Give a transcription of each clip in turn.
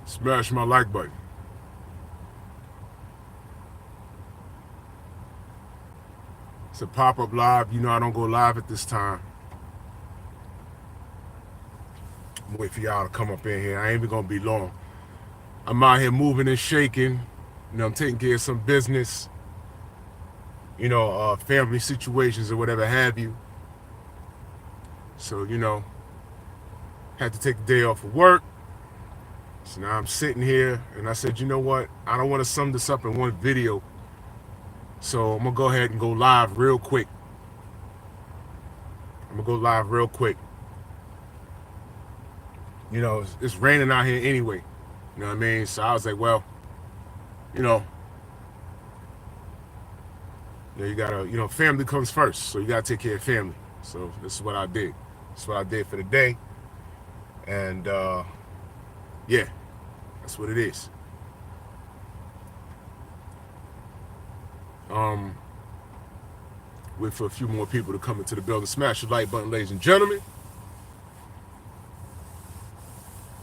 Smash my like button. It's a pop-up live. You know I don't go live at this time. I'm waiting for y'all to come up in here. I ain't even gonna be long. I'm out here moving and shaking. You know, I'm taking care of some business. You know, family situations or whatever have you. So, you know, had to take the day off of work. So now I'm sitting here and I said, you know what? I don't want to sum this up in one video. So I'm going to go ahead and go live real quick. You know, it's raining out here anyway. You know what I mean? So I was like, well, you know, you gotta, you know, family comes first. So you gotta take care of family. So this is what I did. This is what I did for the day. And yeah, that's what it is. Wait for a few more people to come into the building. Smash the like button, ladies and gentlemen.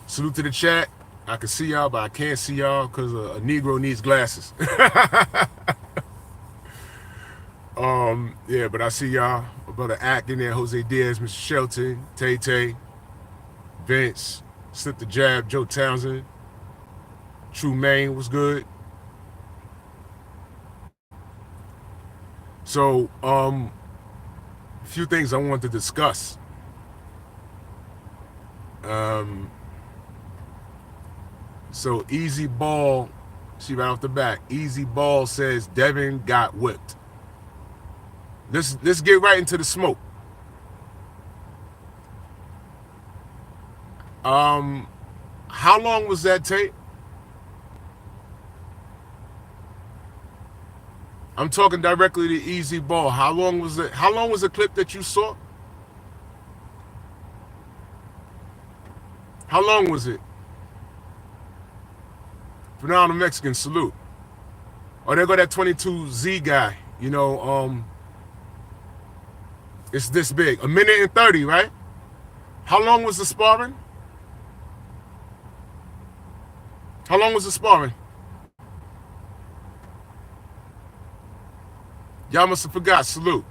Salute to the chat. I can see y'all, but I can't see y'all because a Negro needs glasses. Yeah, but I see y'all. My brother Ack in there, Jose Diaz, Mr. Shelton, Tay Tay, Vince, Slip the Jab, Joe Townsend, True Maine was good. So, a few things I wanted to discuss. So Easy Ball, see right off the bat, Easy Ball says Devin got whipped. Let's get right into the smoke. How long was that tape? I'm talking directly to Easy Ball. How long was it? How long was the clip that you saw? How long was it? Phenomenal Mexican, salute. Oh, there go that 22Z guy. You know, it's this big. 1:30, right? How long was the sparring? How long was the sparring? Y'all must have forgot. Salute.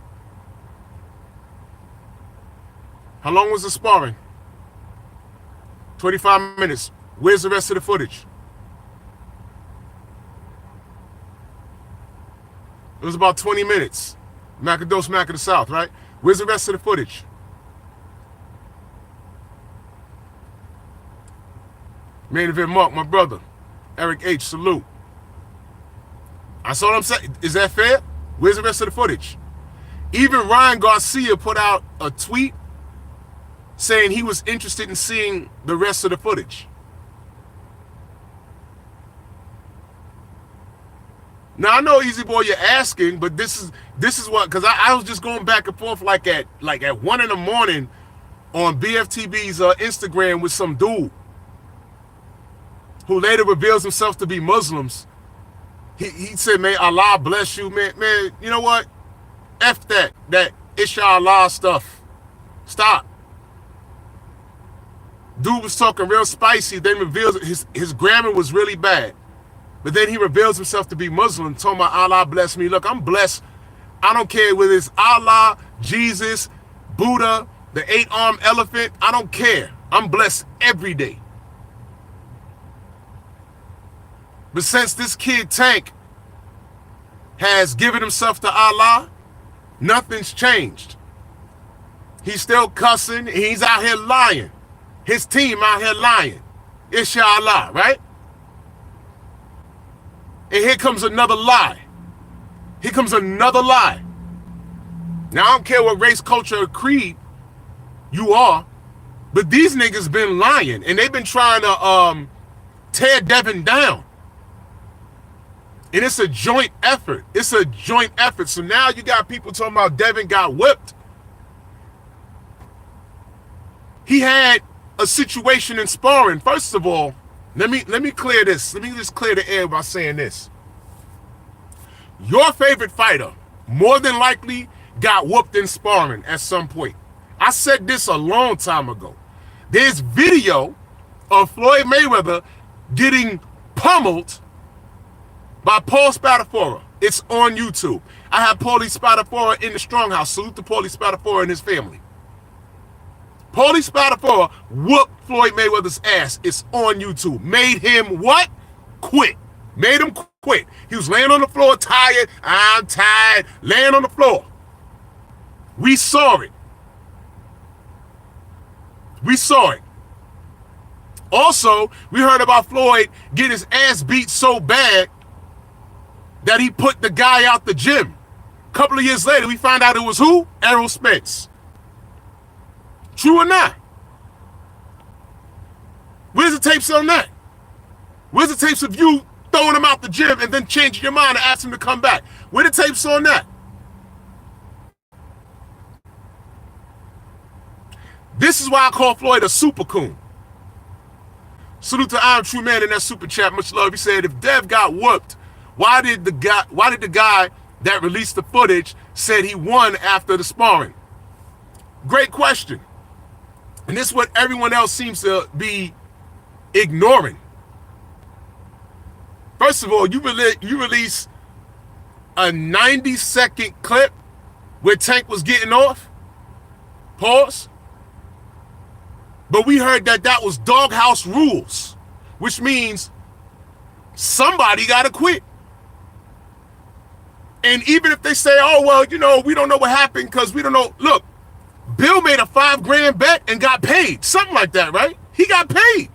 How long was the sparring? 25 minutes. Where's the rest of the footage? It was about 20 minutes. Macados, Mac of the South, right? Where's the rest of the footage? Main event Mark, my brother. Eric H, salute. I saw what I'm saying. Is that fair? Where's the rest of the footage? Even Ryan Garcia put out a tweet saying he was interested in seeing the rest of the footage. Now I know, Easy Boy, you're asking, but this is what, because I was just going back and forth like at 1 in the morning on BFTB's Instagram with some dude who later reveals himself to be Muslims. He said, "May Allah bless you, man. Man, you know what? F that inshallah stuff. Stop." Dude was talking real spicy. Then reveals his grammar was really bad. But then he reveals himself to be Muslim, talking about Allah bless me. Look, I'm blessed. I don't care whether it's Allah, Jesus, Buddha, the 8-armed elephant. I don't care. I'm blessed every day. But since this kid Tank has given himself to Allah, nothing's changed. He's still cussing. He's out here lying. His team out here lying. Inshallah, right? And here comes another lie. Here comes another lie. Now, I don't care what race, culture, or creed you are, but these niggas been lying, and they've been trying to tear Devin down. And it's a joint effort. It's a joint effort. So now you got people talking about Devin got whipped. He had a situation in sparring. First of all, let me clear this. Let me just clear the air by saying this. Your favorite fighter more than likely got whooped in sparring at some point. I said this a long time ago. There's video of Floyd Mayweather getting pummeled by Paul Spadafora. It's on YouTube. I have Paulie Spadafora in the Stronghouse. Salute to Paulie Spadafora and his family. Paulie Spadafora whooped Floyd Mayweather's ass. It's on YouTube. Made him what? Quit. Made him quit. He was laying on the floor tired. I'm tired. Laying on the floor. We saw it. We saw it. Also, we heard about Floyd getting his ass beat so bad that he put the guy out the gym. A couple of years later, we found out it was who? Errol Spence. True or not? Where's the tapes on that? Where's the tapes of you throwing him out the gym and then changing your mind and asking him to come back? Where the tapes on that? This is why I call Floyd a super coon. Salute to I Am True Man in that super chat. Much love. He said, if Dev got whooped, why did the guy that released the footage said he won after the sparring? Great question. And this is what everyone else seems to be ignoring. First of all, you release a 90-second clip where Tank was getting off. Pause. But we heard that was doghouse rules, which means somebody got to quit. And even if they say, oh, well, you know, we don't know what happened because we don't know. Look, Bill made a $5,000 bet and got paid. Something like that, right? He got paid.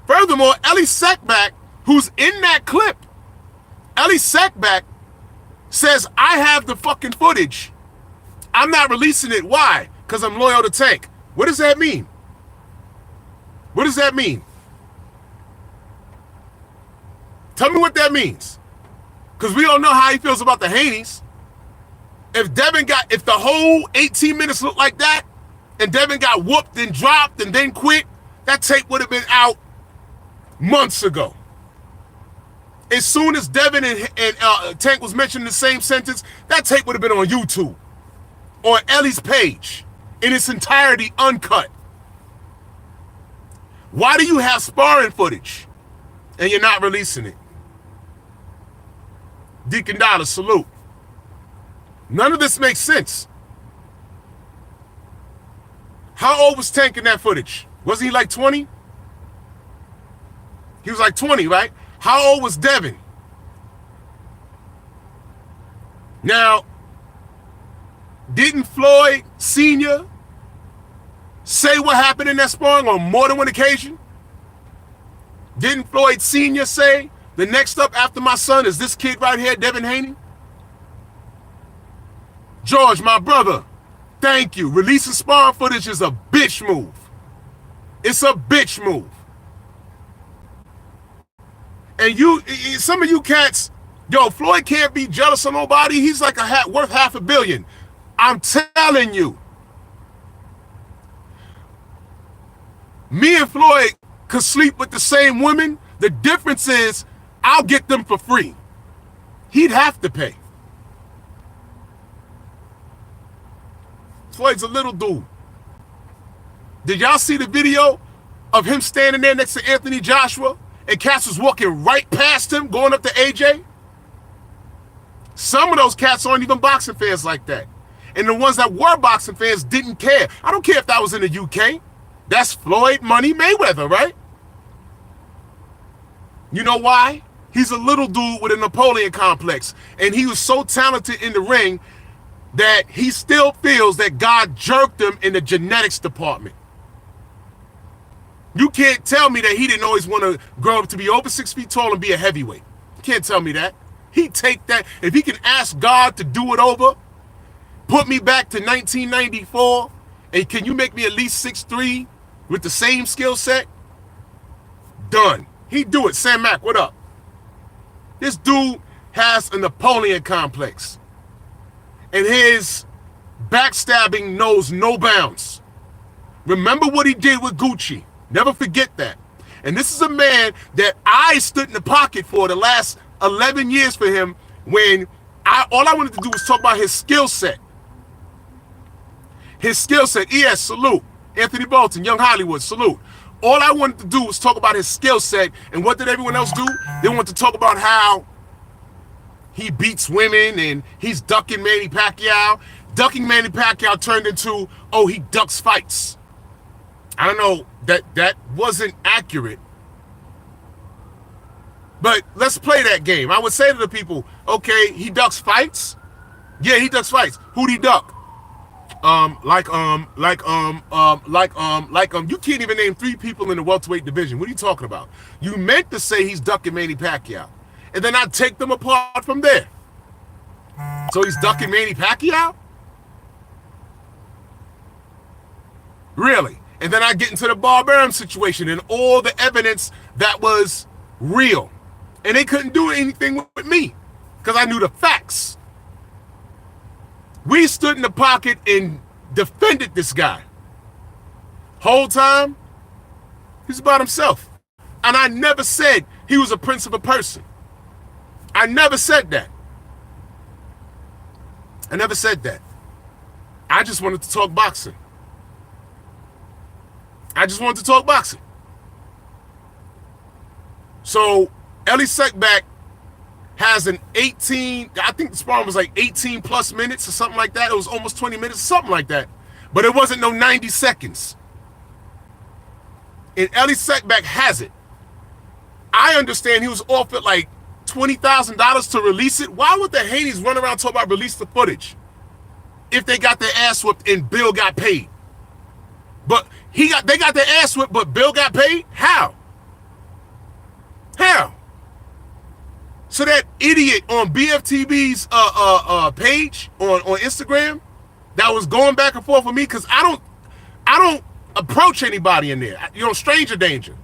Furthermore, Ellie Sackback, who's in that clip, Ellie Sackback says, I have the fucking footage. I'm not releasing it. Why? Because I'm loyal to Tank. What does that mean? What does that mean? Tell me what that means. Because we don't know how he feels about the Haneys. If the whole 18 minutes looked like that, and Devin got whooped and dropped and then quit, that tape would have been out months ago. As soon as Devin and Tank was mentioned in the same sentence, that tape would have been on YouTube, on Ellie's page, in its entirety, uncut. Why do you have sparring footage and you're not releasing it? Deacon Dollar, salute. None of this makes sense. How old was Tank in that footage? Wasn't he like 20? He was like 20, right? How old was Devin? Now, didn't Floyd Sr. say what happened in that sparring on more than one occasion? Didn't Floyd Sr. say, the next up after my son is this kid right here, Devin Haney? George, my brother, thank you. Releasing sparring footage is a bitch move. It's a bitch move. And some of you cats, yo, Floyd can't be jealous of nobody. He's like worth $500 million. I'm telling you. Me and Floyd could sleep with the same women. The difference is I'll get them for free. He'd have to pay. Floyd's a little dude. Did y'all see the video of him standing there next to Anthony Joshua and cats was walking right past him going up to AJ? Some of those cats aren't even boxing fans like that. And the ones that were boxing fans didn't care. I don't care if that was in the UK. That's Floyd Money Mayweather, right? You know why? He's a little dude with a Napoleon complex. And he was so talented in the ring that he still feels that God jerked him in the genetics department. You can't tell me that he didn't always want to grow up to be over 6 feet tall and be a heavyweight. You can't tell me that. He'd take that. If he can ask God to do it over, put me back to 1994, and can you make me at least 6'3" with the same skill set? Done. He'd do it. Sam Mack, what up? This dude has a Napoleon complex. And his backstabbing knows no bounds. Remember what he did with Gucci. Never forget that. And this is a man that I stood in the pocket for the last 11 years for him when all I wanted to do was talk about his skill set. His skill set. ES, salute. Anthony Bolton, Young Hollywood, salute. All I wanted to do was talk about his skill set. And what did everyone else do? They wanted to talk about how he beats women and he's ducking Manny Pacquiao. Ducking Manny Pacquiao turned into, oh, he ducks fights. I don't know, that wasn't accurate. But let's play that game. I would say to the people, okay, he ducks fights? Yeah, he ducks fights. Who'd he duck? You can't even name 3 people in the welterweight division. What are you talking about? You meant to say he's ducking Manny Pacquiao. And then I'd take them apart from there. So he's ducking Manny Pacquiao? Really? And then I get into the Barbarian situation and all the evidence that was real. And they couldn't do anything with me because I knew the facts. We stood in the pocket and defended this guy. Whole time, he's about himself. And I never said he was a prince of a person. I never said that. I never said that. I just wanted to talk boxing. I just wanted to talk boxing. So, Ellie Sekback has an 18, I think the sparring was like 18 plus minutes or something like that. It was almost 20 minutes, something like that. But it wasn't no 90 seconds. And Ellie Sekback has it. I understand he was offered like $20,000 to release it. Why would the Haneys run around talking about release the footage if they got their ass whipped and Bill got paid? But they got their ass whipped, but Bill got paid? How? How? So that idiot on BFTB's page on Instagram that was going back and forth with me, because I don't approach anybody in there. You know, stranger danger.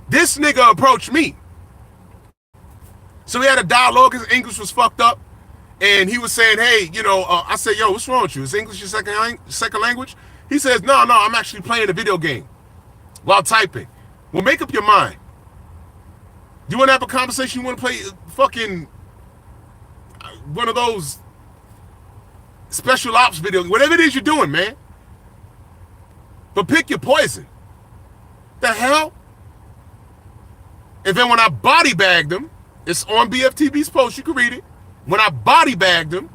This nigga approached me. So we had a dialogue. His English was fucked up. And he was saying, hey, you know, I said, yo, what's wrong with you? Is English your second language? He says, no, I'm actually playing a video game while typing. Well, make up your mind. You want to have a conversation? You want to play fucking one of those special ops videos? Whatever it is you're doing, man. But pick your poison. The hell? And then when I body bagged him, it's on BFTB's post, you can read it. When I body bagged him,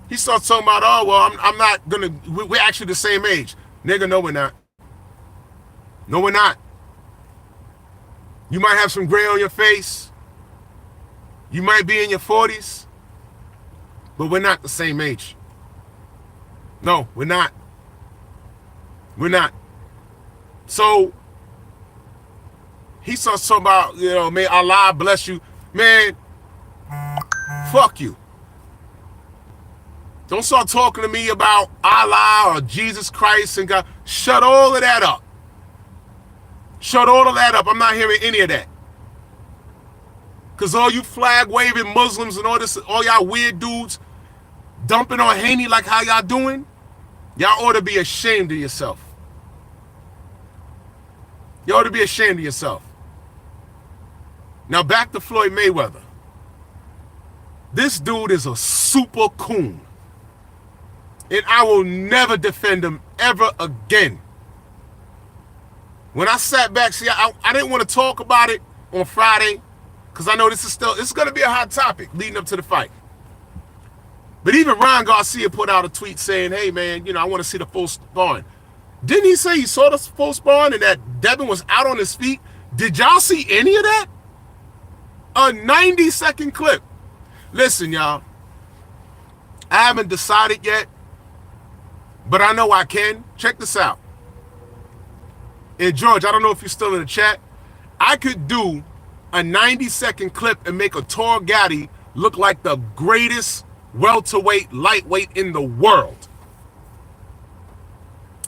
he starts talking about, oh, well, I'm not gonna, we're actually the same age. Nigga, no, we're not. No, we're not. You might have some gray on your face. You might be in your 40s. But we're not the same age. No, we're not. We're not. So, he starts talking about, you know, may Allah bless you. Man, fuck you. Don't start talking to me about Allah or Jesus Christ and God. Shut all of that up. Shut all of that up. I'm not hearing any of that. Because all you flag-waving Muslims and all this, all y'all weird dudes dumping on Haney like how y'all doing, y'all ought to be ashamed of yourself. You ought to be ashamed of yourself. Now back to Floyd Mayweather. This dude is a super coon. And I will never defend him ever again. When I sat back, see, I didn't want to talk about it on Friday because I know this is going to be a hot topic leading up to the fight. But even Ryan Garcia put out a tweet saying, hey, man, you know, I want to see the full sparring. Didn't he say he saw the full sparring and that Devin was out on his feet? Did y'all see any of that? A 90-second clip. Listen, y'all. I haven't decided yet, but I know I can. Check this out. And George, I don't know if you're still in the chat. I could do a 90-second clip and make a Tall Gatti look like the greatest welterweight, lightweight in the world.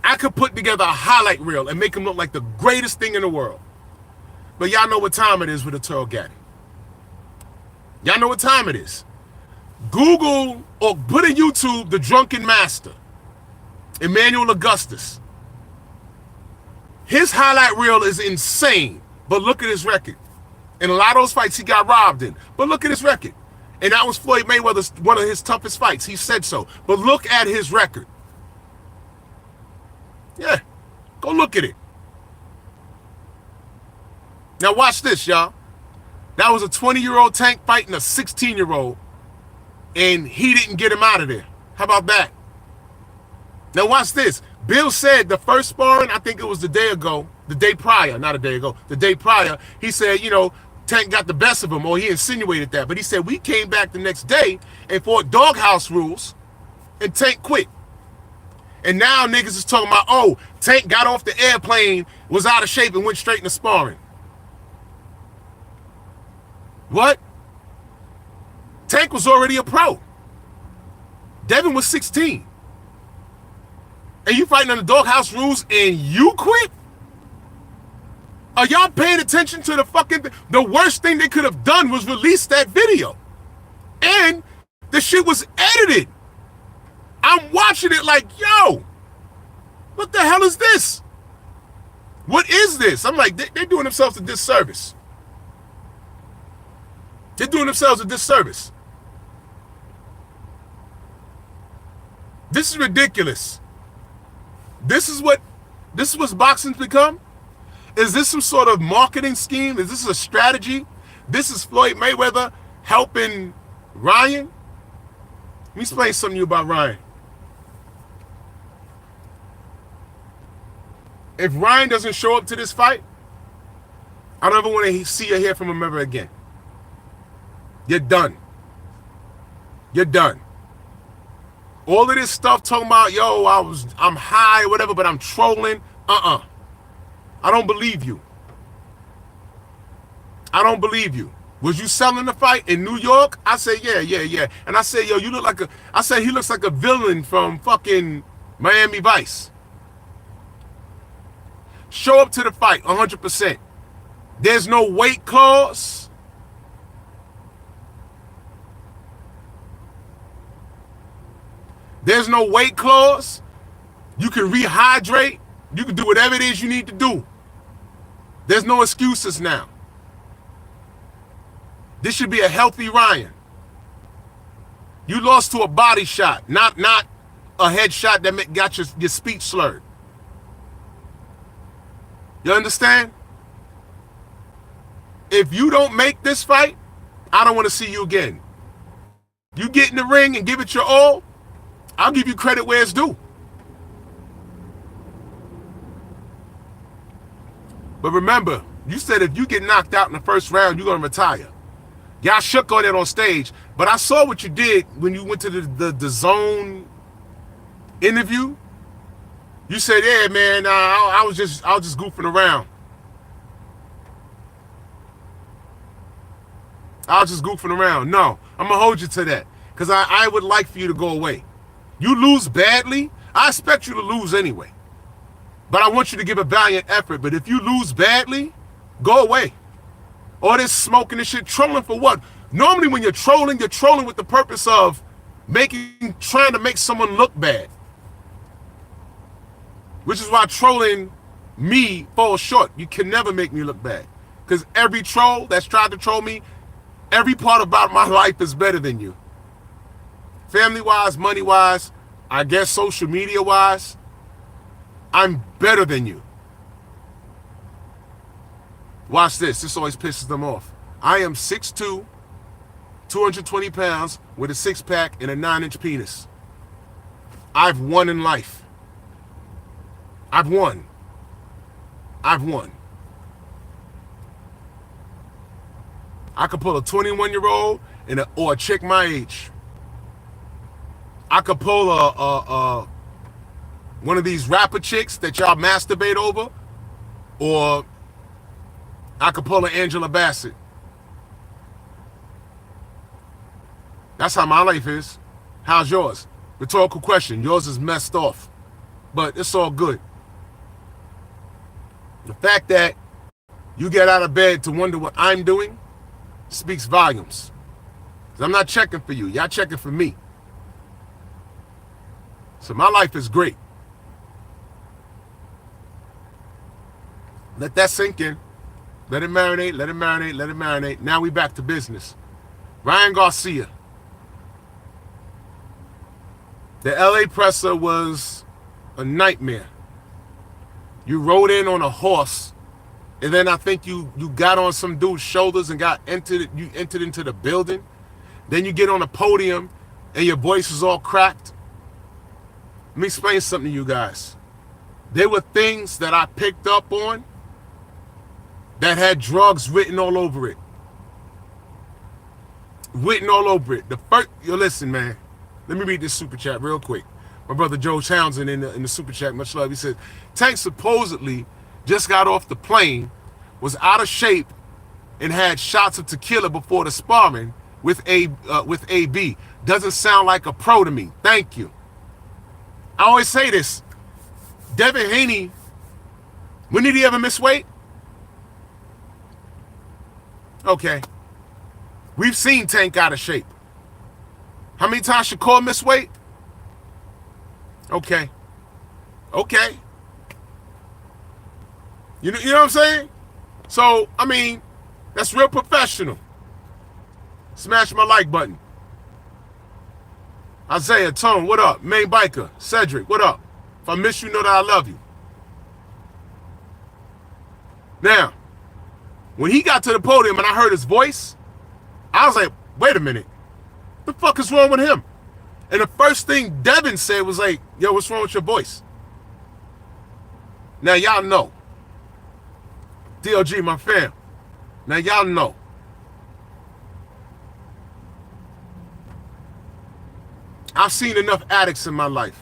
I could put together a highlight reel and make him look like the greatest thing in the world. But y'all know what time it is with a Tall Gatti. Y'all know what time it is. Google or put in YouTube the Drunken Master, Emmanuel Augustus. His highlight reel is insane, but look at his record. In a lot of those fights, he got robbed in, but look at his record. And that was Floyd Mayweather's one of his toughest fights. He said so, but look at his record. Yeah, go look at it. Now watch this, y'all. That was a 20-year-old Tank fighting a 16-year-old, and he didn't get him out of there. How about that? Now watch this. Bill said the first sparring, I think it was the day prior, not a day ago, the day prior, he said, you know, Tank got the best of him, or he insinuated that. But he said we came back the next day and fought doghouse rules, and Tank quit. And now niggas is talking about, oh, Tank got off the airplane, was out of shape, and went straight into sparring. What? Tank was already a pro. Devin was 16. And you fighting under doghouse rules and you quit? Are y'all paying attention to the fucking... The worst thing they could have done was release that video. And the shit was edited. I'm watching it like, yo, what the hell is this? What is this? I'm like, they're doing themselves a disservice. They're doing themselves a disservice. This is ridiculous. This is what boxing's become? Is this some sort of marketing scheme? Is this a strategy? This is Floyd Mayweather helping Ryan? Let me explain something to you about Ryan. If Ryan doesn't show up to this fight, I don't ever want to see or hear from him ever again. You're done. You're done. All of this stuff talking about, yo, I'm high or whatever, but I'm trolling. I don't believe you. I don't believe you. Was you selling the fight in New York? I say, yeah. And I say, yo, you look like he looks like a villain from fucking Miami Vice. Show up to the fight 100%. There's no weight clause. There's no weight clause. You can rehydrate. You can do whatever it is you need to do. There's no excuses now. This should be a healthy Ryan. You lost to a body shot, not a head shot that got your speech slurred. You understand? If you don't make this fight, I don't want to see you again. You get in the ring and give it your all, I'll give you credit where it's due. But remember, you said if you get knocked out in the first round, you're going to retire. Y'all shook on it on stage, but I saw what you did when you went to the zone interview. You said, yeah, man, I was just goofing around. I was just goofing around. No, I'm going to hold you to that because I would like for you to go away. You lose badly, I expect you to lose anyway. But I want you to give a valiant effort. But if you lose badly, go away. All this smoking and shit, trolling for what? Normally when you're trolling with the purpose of trying to make someone look bad. Which is why trolling me falls short. You can never make me look bad. Because every troll that's tried to troll me, every part about my life is better than you. Family-wise, money-wise, I guess social media-wise, I'm better than you. Watch this. This always pisses them off. I am 6'2", 220 pounds with a six-pack and a 9-inch penis. I've won in life. I've won. I could pull a 21-year-old or a chick my age. I could pull one of these rapper chicks that y'all masturbate over, or I could pull an Angela Bassett. That's how my life is. How's yours? Rhetorical question. Yours is messed off, but it's all good. The fact that you get out of bed to wonder what I'm doing speaks volumes. 'Cause I'm not checking for you. Y'all checking for me. So my life is great. Let that sink in. Let it marinate, let it marinate, let it marinate. Now we back to business. Ryan Garcia. The LA presser was a nightmare. You rode in on a horse And then I think you got on some dude's shoulders and you entered into the building. Then you get on the podium and your voice is all cracked. Let me explain something to you guys. There were things that I picked up on that had drugs written all over it. Written all over it. The first, yo, listen, man. Let me read this super chat real quick. My brother Joe Townsend in the super chat, much love. He said, Tank supposedly just got off the plane, was out of shape, and had shots of tequila before the sparring with AB. Doesn't sound like a pro to me. Thank you. I always say this. Devin Haney, when did he ever miss weight? Okay. We've seen Tank out of shape. How many times Shakur missed weight? Okay. Okay. You know what I'm saying? So, I mean, that's real professional. Smash my like button. Isaiah, Tone, what up? Main Biker, Cedric, what up? If I miss you, know that I love you. Now, when he got to the podium and I heard his voice, I was like, wait a minute. What the fuck is wrong with him? And the first thing Devin said was like, yo, what's wrong with your voice? Now, y'all know. DLG, my fam. Now, y'all know. I've seen enough addicts in my life.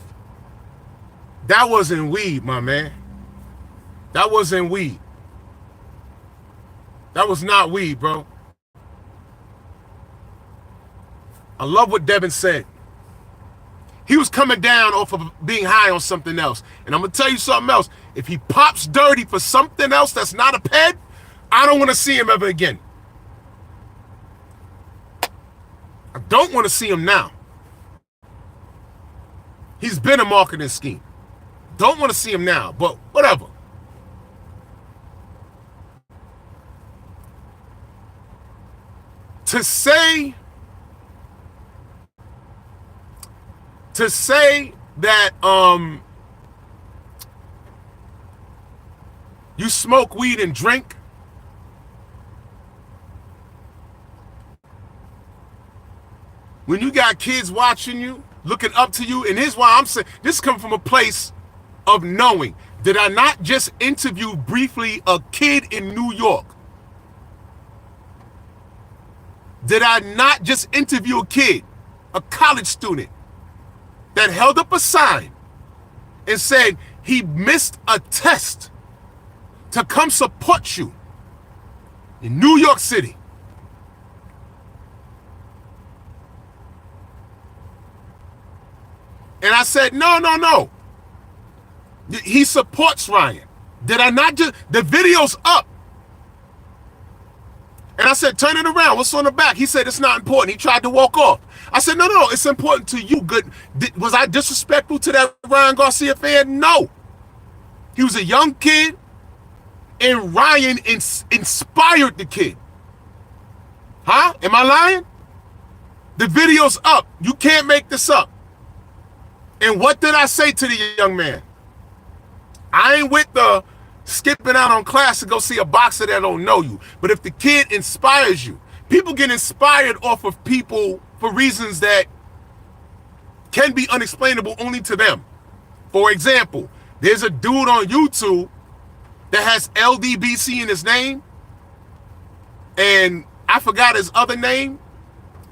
That wasn't weed, my man. That wasn't weed. That was not weed, bro. I love what Devin said. He was coming down off of being high on something else. And I'm going to tell you something else. If he pops dirty for something else that's not a ped, I don't want to see him ever again. I don't want to see him now. He's been a marketing scheme. Don't want to see him now, but whatever. To say that you smoke weed and drink, when you got kids watching you, looking up to you, and here's why I'm saying this comes from a place of knowing. Did I not just interview briefly a kid in New York? Did I not just interview a kid, a college student, that held up a sign and said he missed a test to come support you in New York City? And I said, no. He supports Ryan. Did I not just, the video's up. And I said, turn it around. What's on the back? He said, it's not important. He tried to walk off. I said, no, it's important to you. Good. Was I disrespectful to that Ryan Garcia fan? No. He was a young kid, and Ryan inspired the kid. Huh? Am I lying? The video's up. You can't make this up. And what did I say to the young man? I ain't with the skipping out on class to go see a boxer that don't know you. But if the kid inspires you, people get inspired off of people for reasons that can be unexplainable only to them. For example, there's a dude on YouTube that has ldbc in his name, and I forgot his other name,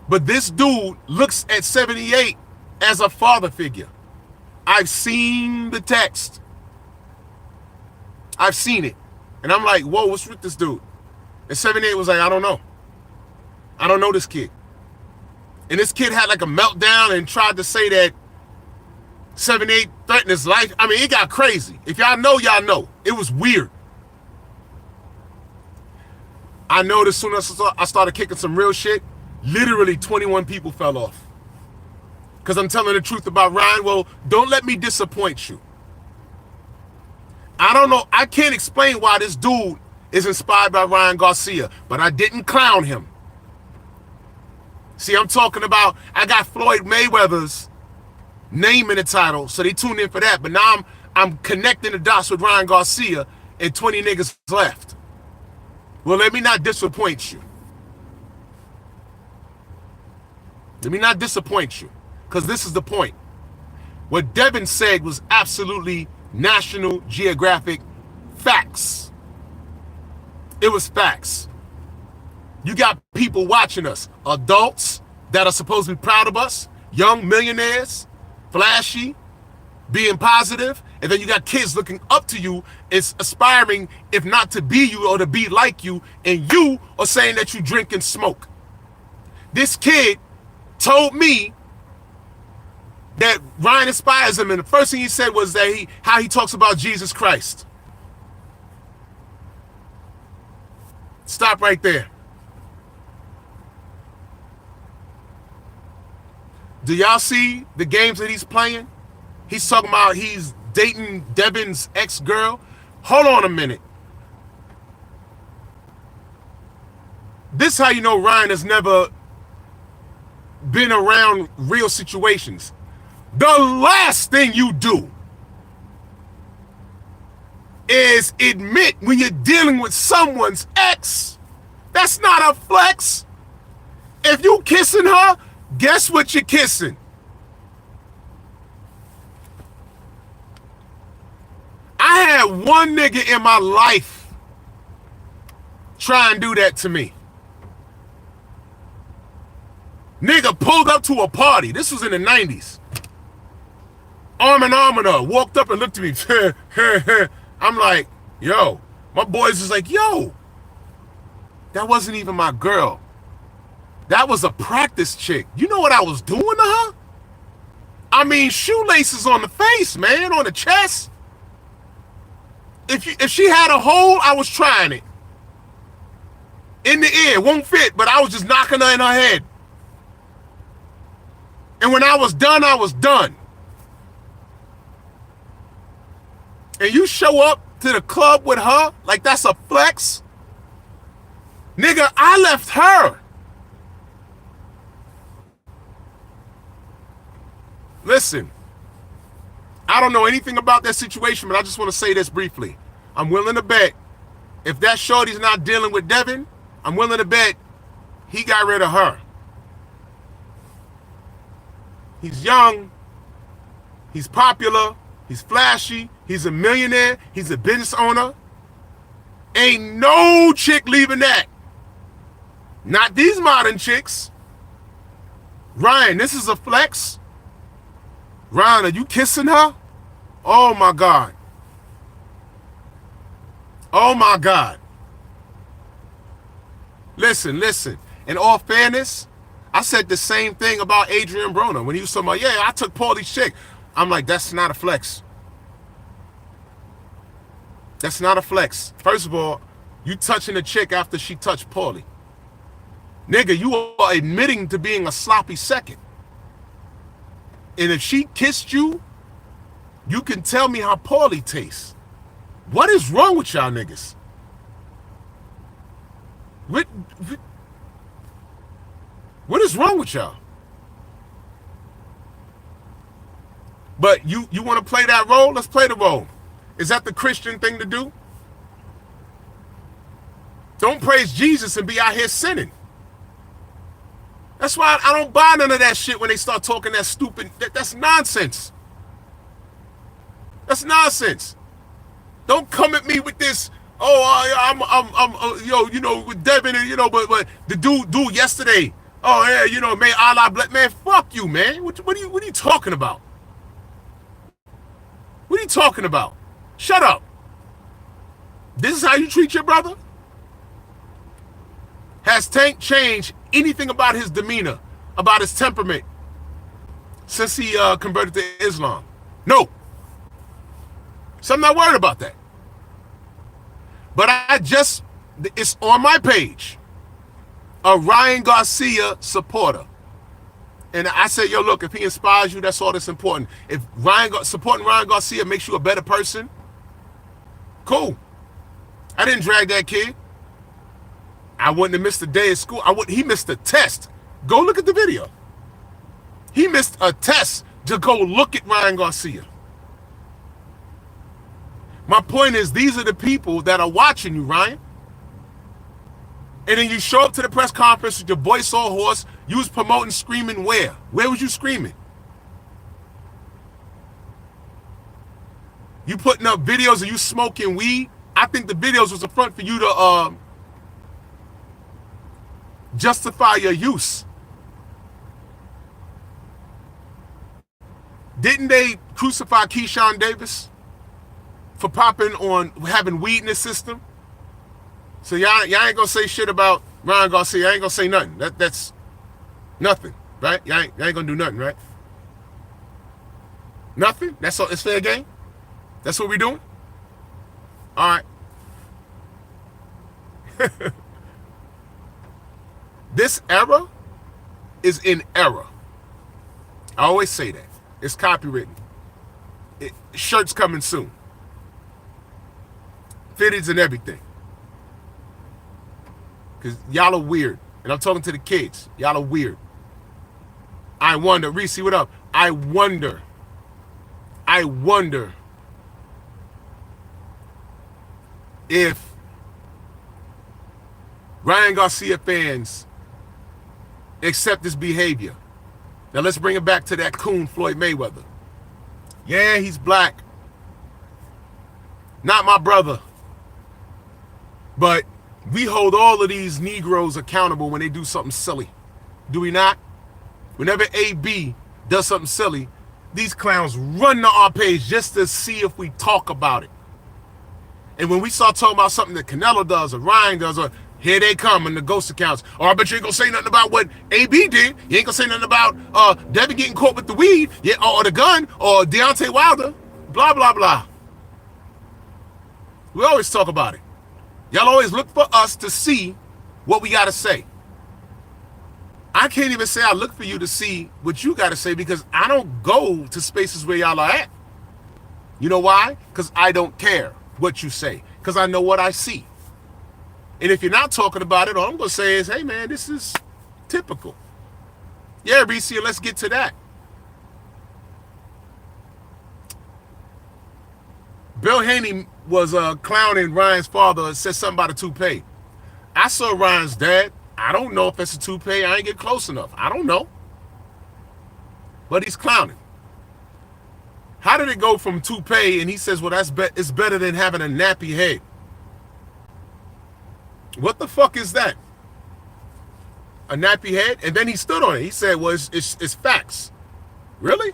but this dude looks at 78 as a father figure. I've seen the text. I've seen it. And I'm like, whoa, what's with this dude? And 78 was like, I don't know. I don't know this kid. And this kid had like a meltdown and tried to say that 78 threatened his life. I mean, it got crazy. If y'all know, y'all know. It was weird. I know as soon as I started kicking some real shit, literally 21 people fell off. Because I'm telling the truth about Ryan. Well, don't let me disappoint you. I don't know. I can't explain why this dude is inspired by Ryan Garcia, but I didn't clown him. See, I'm talking about, I got Floyd Mayweather's name in the title, so they tuned in for that. But now I'm connecting the dots with Ryan Garcia, and 20 niggas left. Well, let me not disappoint you. Let me not disappoint you, because this is the point. What Devin said was absolutely National Geographic facts. It was facts. You got people watching us, adults that are supposed to be proud of us, young millionaires, flashy, being positive, and then you got kids looking up to you, is aspiring, if not to be you or to be like you, and you are saying that you drink and smoke. This kid told me that Ryan inspires him, and the first thing he said was that how he talks about Jesus Christ. Stop right there. Do y'all see the games that he's playing? He's talking about he's dating Devin's ex-girl. Hold on a minute. This is how you know Ryan has never been around real situations. The last thing you do is admit when you're dealing with someone's ex. That's not a flex. If you kissing her, guess what you're kissing? I had one nigga in my life try and do that to me. Nigga pulled up to a party. This was in the 90s. Arm in arm with her. Walked up and looked at me. I'm like, yo. My boys was like, yo. That wasn't even my girl. That was a practice chick. You know what I was doing to her? I mean, shoelaces on the face, man, on the chest. If she had a hole, I was trying it. In the ear, won't fit, but I was just knocking her in her head. And when I was done, I was done. And you show up to the club with her like that's a flex? Nigga, I left her. Listen, I don't know anything about that situation, but I just want to say this briefly. I'm willing to bet if that shorty's not dealing with Devin, I'm willing to bet he got rid of her. He's young, he's popular, he's flashy, he's a millionaire, he's a business owner. Ain't no chick leaving that. Not these modern chicks. Ryan, this is a flex. Ryan, are you kissing her? Oh my God. Oh my God. Listen. In all fairness, I said the same thing about Adrian Broner when he was talking about, yeah, I took Paulie's chick. I'm like, that's not a flex. That's not a flex. First of all, you touching a chick after she touched Paulie. Nigga, you are admitting to being a sloppy second. And if she kissed you, you can tell me how Paulie tastes. What is wrong with y'all niggas? What is wrong with y'all? But you want to play that role? Let's play the role. Is that the Christian thing to do? Don't praise Jesus and be out here sinning. That's why I don't buy none of that shit when they start talking that stupid. That's nonsense. That's nonsense. Don't come at me with this. Oh, yo, you know, with Devin and but the dude yesterday. Oh yeah, may Allah bless. Man, fuck you, man. What are you talking about? What are you talking about? Shut up. This is how you treat your brother? Has Tank changed anything about his demeanor, about his temperament, since he converted to Islam? No. So I'm not worried about that. But it's on my page, a Ryan Garcia supporter. And I said, yo, look, if he inspires you, that's all that's important. If supporting Ryan Garcia makes you a better person, cool. I didn't drag that kid. I wouldn't have missed a day of school. He missed a test. Go look at the video. He missed a test to go look at Ryan Garcia. My point is, these are the people that are watching you, Ryan. And then you show up to the press conference with your voice all hoarse. You was promoting screaming where? Where was you screaming? You putting up videos of you smoking weed? I think the videos was a front for you to justify your use. Didn't they crucify Keyshawn Davis for popping on having weed in his system? So y'all ain't gonna say shit about Ryan Garcia. I ain't gonna say nothing. That's nothing, right? Y'all ain't gonna do nothing, right? Nothing? That's all. It's fair game? That's what we doing? All right. This era is in error. I always say that. It's copywritten. Shirts coming soon. Fitteds and everything. Because y'all are weird. And I'm talking to the kids. Y'all are weird. I wonder. Reese, what up? I wonder if Ryan Garcia fans accept this behavior. Now let's bring it back to that coon Floyd Mayweather. Yeah, he's black. Not my brother. But we hold all of these Negroes accountable when they do something silly. Do we not? Whenever AB does something silly, these clowns run to our page just to see if we talk about it. And when we start talking about something that Canelo does or Ryan does, or here they come in the ghost accounts. Or I bet you ain't gonna say nothing about what AB did. You ain't gonna say nothing about Devin getting caught with the weed, or the gun, or Deontay Wilder. Blah, blah, blah. We always talk about it. Y'all always look for us to see what we gotta say. I can't even say I look for you to see what you gotta say because I don't go to spaces where y'all are at. You know why? Because I don't care what you say. Because I know what I see. And if you're not talking about it, all I'm going to say is, hey, man, this is typical. Yeah, Reese, let's get to that. Bill Haney was clowning Ryan's father and said something about a toupee. I saw Ryan's dad. I don't know if it's a toupee. I ain't get close enough. I don't know. But he's clowning. How did it go from toupee and he says, well, it's better than having a nappy head? What the fuck is that? A nappy head? And then he stood on it. He said, well, it's facts. Really?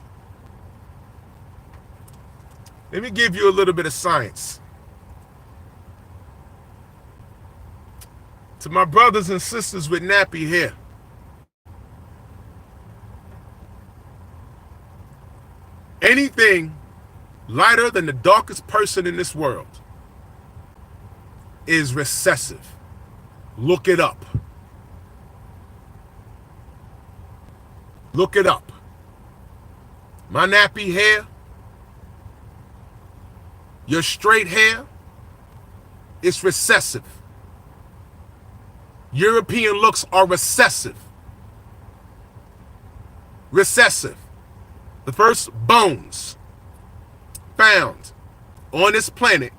Let me give you a little bit of science. To my brothers and sisters with nappy hair. Anything lighter than the darkest person in this world is recessive. Look it up. Look it up. My nappy hair, your straight hair, it's recessive. European looks are recessive. Recessive. The first bones found on this planet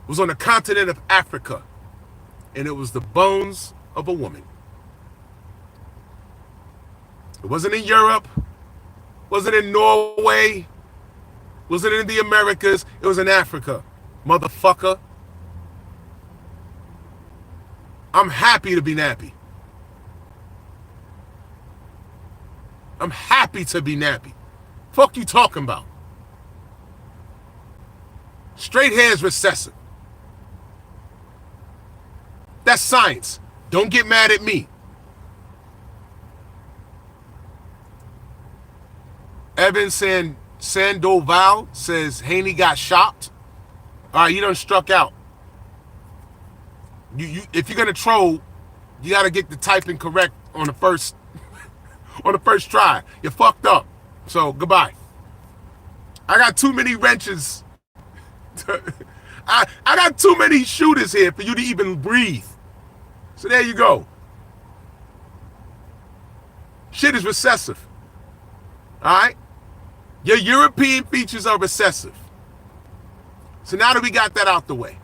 was on the continent of Africa, and it was the bones of a woman. It wasn't in Europe, wasn't in Norway, wasn't in the Americas, it was in Africa, motherfucker. I'm happy to be nappy. I'm happy to be nappy. Fuck you talking about? Straight hair is recessive. That's science. Don't get mad at me. Evan Sandoval says Haney got shot. All right, you done struck out. If you're gonna troll, you gotta get the typing correct on the first try. You fucked up. So goodbye. I got too many wrenches. I got too many shooters here for you to even breathe. So there you go. Shit is recessive. All right? Your European features are recessive. So now that we got that out the way.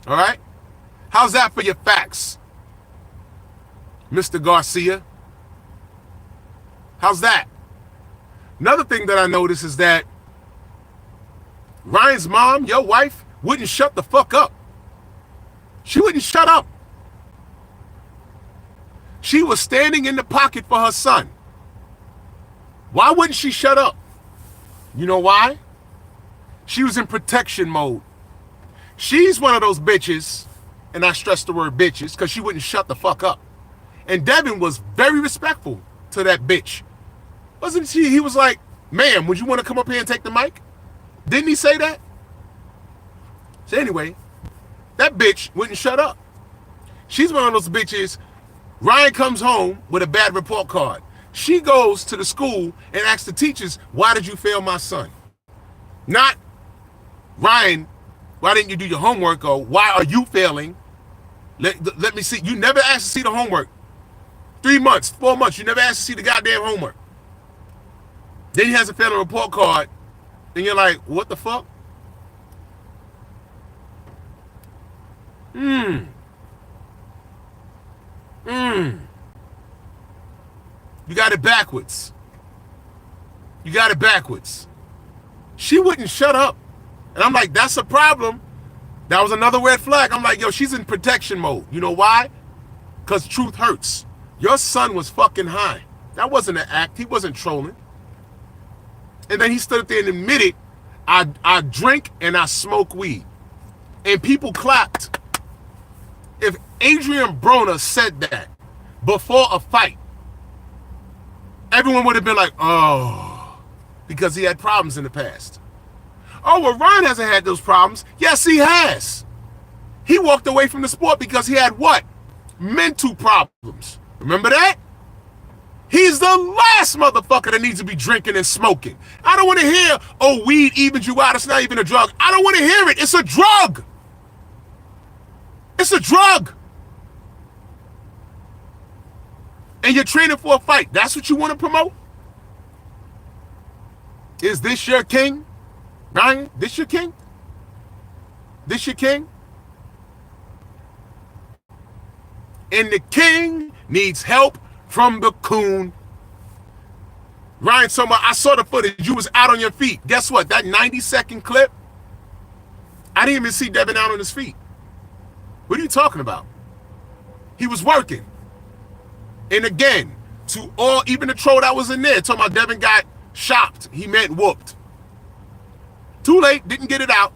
All right? How's that for your facts, Mr. Garcia? How's that? Another thing that I noticed is that Ryan's mom, your wife, wouldn't shut the fuck up. She wouldn't shut up. She was standing in the pocket for her son. Why wouldn't she shut up? You know why? She was in protection mode. She's one of those bitches, and I stress the word bitches because she wouldn't shut the fuck up. And Devin was very respectful to that bitch. Wasn't she? He was like, ma'am, would you want to come up here and take the mic? Didn't he say that? So anyway, that bitch wouldn't shut up. She's one of those bitches. Ryan comes home with a bad report card. She goes to the school and asks the teachers, why did you fail my son? Not, Ryan, why didn't you do your homework? Or why are you failing? Let me see. You never asked to see the homework. 3 months, 4 months, you never asked to see the goddamn homework. Then he has a failing report card. And you're like, what the fuck? You got it backwards. You got it backwards. She wouldn't shut up. And I'm like, that's a problem. That was another red flag. I'm like, yo, she's in protection mode. You know why? Because truth hurts. Your son was fucking high. That wasn't an act. He wasn't trolling. And then he stood up there and admitted, I drink and I smoke weed. And people clapped. If Adrian Broner said that before a fight, everyone would have been like, oh, because he had problems in the past. Oh, well, Ryan hasn't had those problems. Yes, he has. He walked away from the sport because he had what? Mental problems. Remember that? He's the last motherfucker that needs to be drinking and smoking. I don't want to hear, oh, weed evens you out. It's not even a drug. I don't want to hear it. It's a drug. It's a drug. And you're training for a fight. That's what you want to promote? Is this your king? Ryan, this your king? This your king? And the king needs help from the coon. Ryan, I saw the footage. You was out on your feet. Guess what? That 90-second clip, I didn't even see Devin out on his feet. What are you talking about? He was working. And again, to all, even the troll that was in there, talking about Devin got shopped. He meant whooped. Too late, didn't get it out.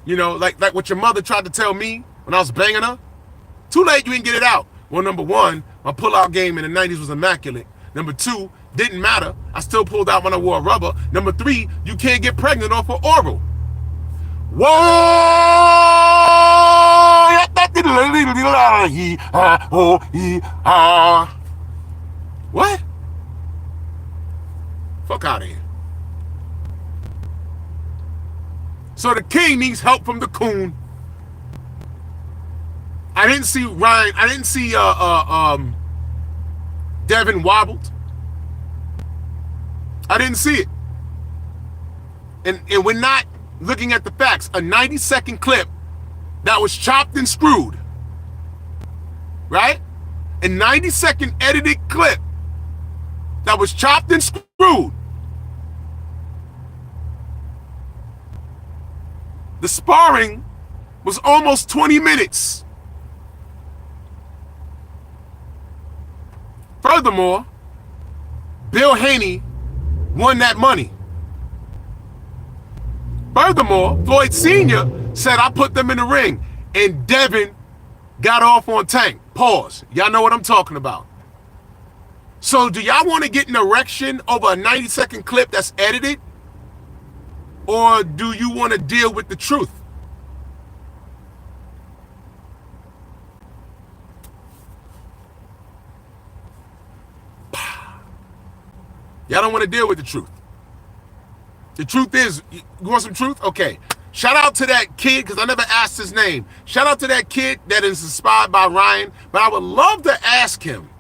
You know, like what your mother tried to tell me when I was banging her. Too late, you didn't get it out. Well, number one, my pull-out game in the 90s was immaculate. Number two, didn't matter. I still pulled out when I wore a rubber. Number three, you can't get pregnant off of oral. Whoa! What? Fuck out of here. So the king needs help from the coon. I didn't see Ryan. I didn't see Devin wobbled. I didn't see it. And we're not looking at the facts. A 90-second clip that was chopped and screwed. Right? A 90-second edited clip that was chopped and screwed. The sparring was almost 20 minutes. Furthermore, Bill Haney won that money. Furthermore, Floyd Sr. said, I put them in the ring. And Devin got off on Tank. Pause. Y'all know what I'm talking about. So do y'all want to get an erection over a 90-second clip that's edited? Or do you want to deal with the truth? Y'all don't want to deal with the truth. The truth is, you want some truth? Okay. Shout out to that kid, because I never asked his name. Shout out to that kid that is inspired by Ryan. But I would love to ask him,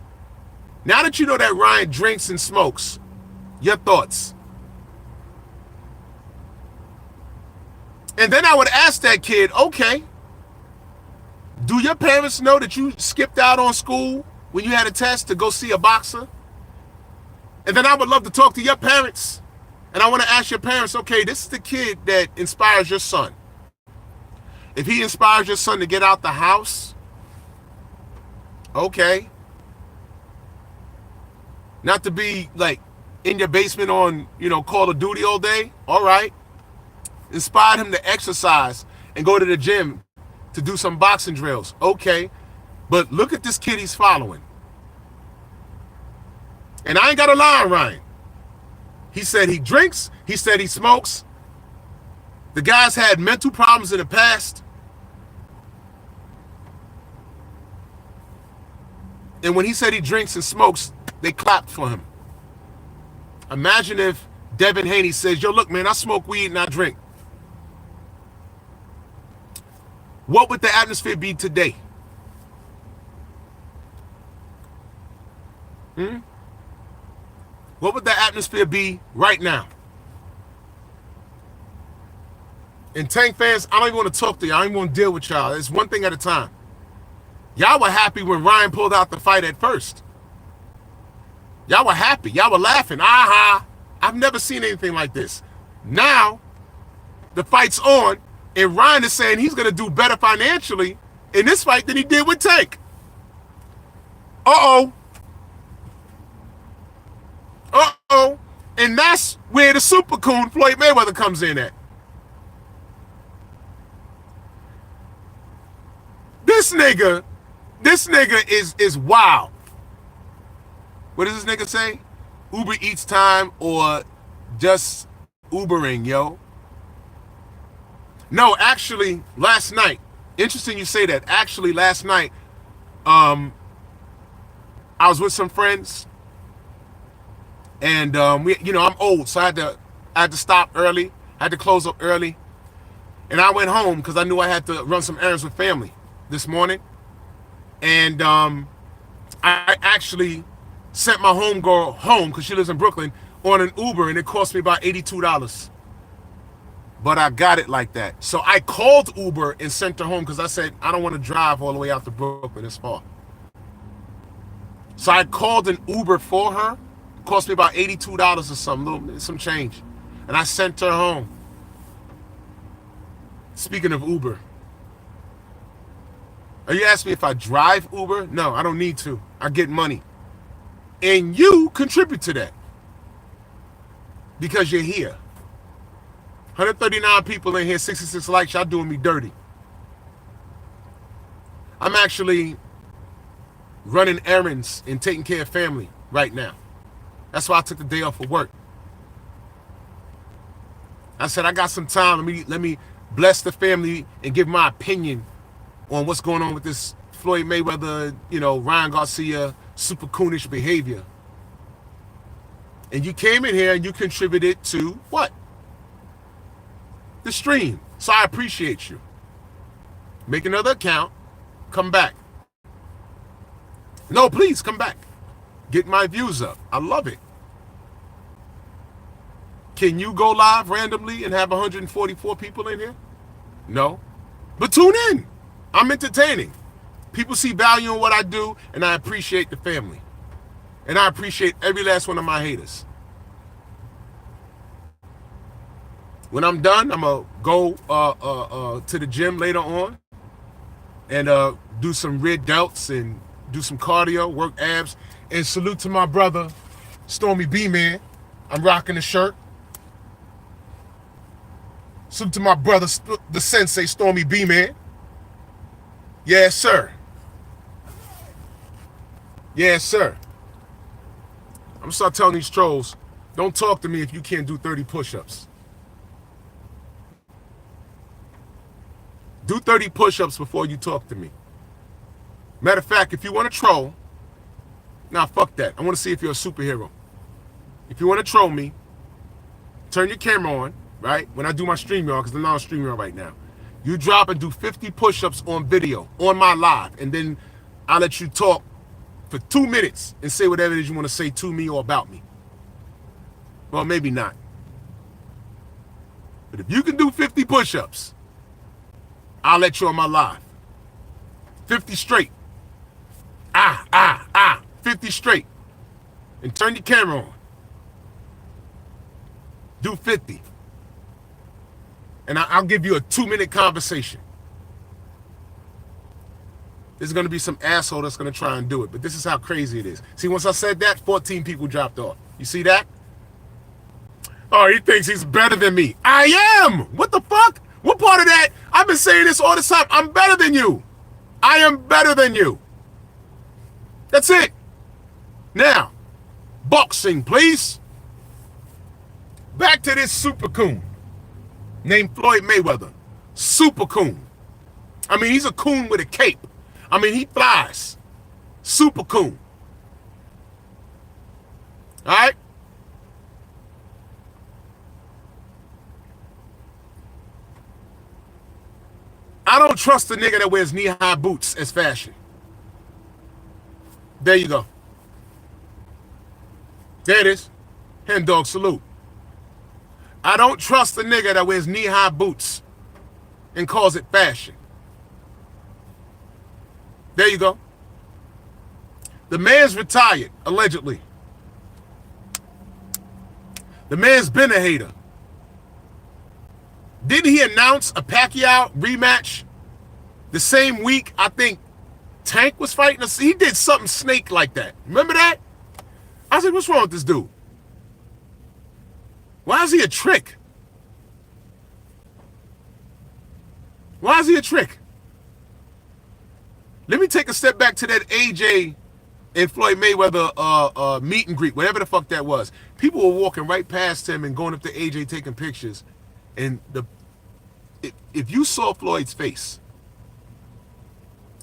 now that you know that Ryan drinks and smokes, your thoughts. And then I would ask that kid, okay, Do your parents know that you skipped out on school when you had a test to go see a boxer? And then I would love to talk to your parents. And I want to ask your parents, okay, this is the kid that inspires your son. If he inspires your son to get out the house, okay. Not to be like in your basement on, Call of Duty all day, all right. Inspired him to exercise and go to the gym to do some boxing drills, okay. But look at this kid he's following. And I ain't got a line, Ryan. He said he drinks. He said he smokes. The guy's had mental problems in the past. And when he said he drinks and smokes, they clapped for him. Imagine if Debunking Haney says, yo, look, man, I smoke weed and I drink. What would the atmosphere be today? What would the atmosphere be right now? And Tank fans, I don't even want to talk to y'all. I don't even want to deal with y'all. It's one thing at a time. Y'all were happy when Ryan pulled out the fight at first. Y'all were happy. Y'all were laughing. Aha. I've never seen anything like this. Now, the fight's on, and Ryan is saying he's going to do better financially in this fight than he did with Tank. Uh-oh. Uh-oh. And that's where the super coon Floyd Mayweather comes in at. This nigga is wild. What does this nigga say? Uber Eats time or just Ubering, yo? No, actually, last night. Interesting you say that. Actually, last night, I was with some friends. And I'm old, so I had to stop early. I had to close up early. And I went home because I knew I had to run some errands with family this morning. And I actually sent my homegirl home because she lives in Brooklyn on an Uber, and it cost me about $82. But I got it like that. So I called Uber and sent her home because I said, I don't want to drive all the way out to Brooklyn. It's far. So I called an Uber for her. It cost me about $82 or some change. And I sent her home. Speaking of Uber. Are you asking me if I drive Uber? No, I don't need to. I get money. And you contribute to that. Because you're here. 139 people in here, 66 likes. Y'all doing me dirty. I'm actually running errands and taking care of family right now. That's why I took the day off of work. I said, I got some time. Let me bless the family and give my opinion on what's going on with this Floyd Mayweather, Ryan Garcia, super coonish behavior. And you came in here and you contributed to what? The stream. So I appreciate you. Make another account. Come back. No, please come back. Get my views up. I love it. Can you go live randomly and have 144 people in here? No. But tune in. I'm entertaining. People see value in what I do, and I appreciate the family. And I appreciate every last one of my haters. When I'm done, I'm going to go to the gym later on and do some rear delts and do some cardio, work abs, and salute to my brother, Stormy B-Man. I'm rocking the shirt. Salute to my brother, the sensei, Stormy B-Man. Yes, sir. Yes, sir. I'm going to start telling these trolls, don't talk to me if you can't do 30 push-ups. Do 30 push-ups before you talk to me. Matter of fact, if you want to troll, nah, fuck that. I want to see if you're a superhero. If you want to troll me, turn your camera on, right? When I do my stream, y'all, because I'm not on stream right now. You drop and do 50 push-ups on video, on my live, and then I'll let you talk for 2 minutes and say whatever it is you want to say to me or about me. Well, maybe not. But if you can do 50 push-ups, I'll let you on my live. 50 straight. 50 straight. And turn your camera on. Do 50. And I'll give you a 2-minute conversation. There's going to be some asshole that's going to try and do it. But this is how crazy it is. See, once I said that, 14 people dropped off. You see that? Oh, he thinks he's better than me. I am! What the fuck? What part of that? I've been saying this all the time. I'm better than you. I am better than you. That's it. Now, boxing, please. Back to this super coon named Floyd Mayweather. Super coon. I mean, he's a coon with a cape. I mean, he flies. Super coon. All right? I don't trust the nigga that wears knee-high boots as fashion. There you go. There it is. Hen dog salute. I don't trust the nigga that wears knee-high boots and calls it fashion. There you go. The man's retired, allegedly. The man's been a hater. Didn't he announce a Pacquiao rematch the same week? I think Tank was fighting us. He did something snake like that. Remember that? I was like, what's wrong with this dude? Why is he a trick? Why is he a trick? Let me take a step back to that AJ and Floyd Mayweather meet and greet, whatever the fuck that was. People were walking right past him and going up to AJ taking pictures. And if you saw Floyd's face,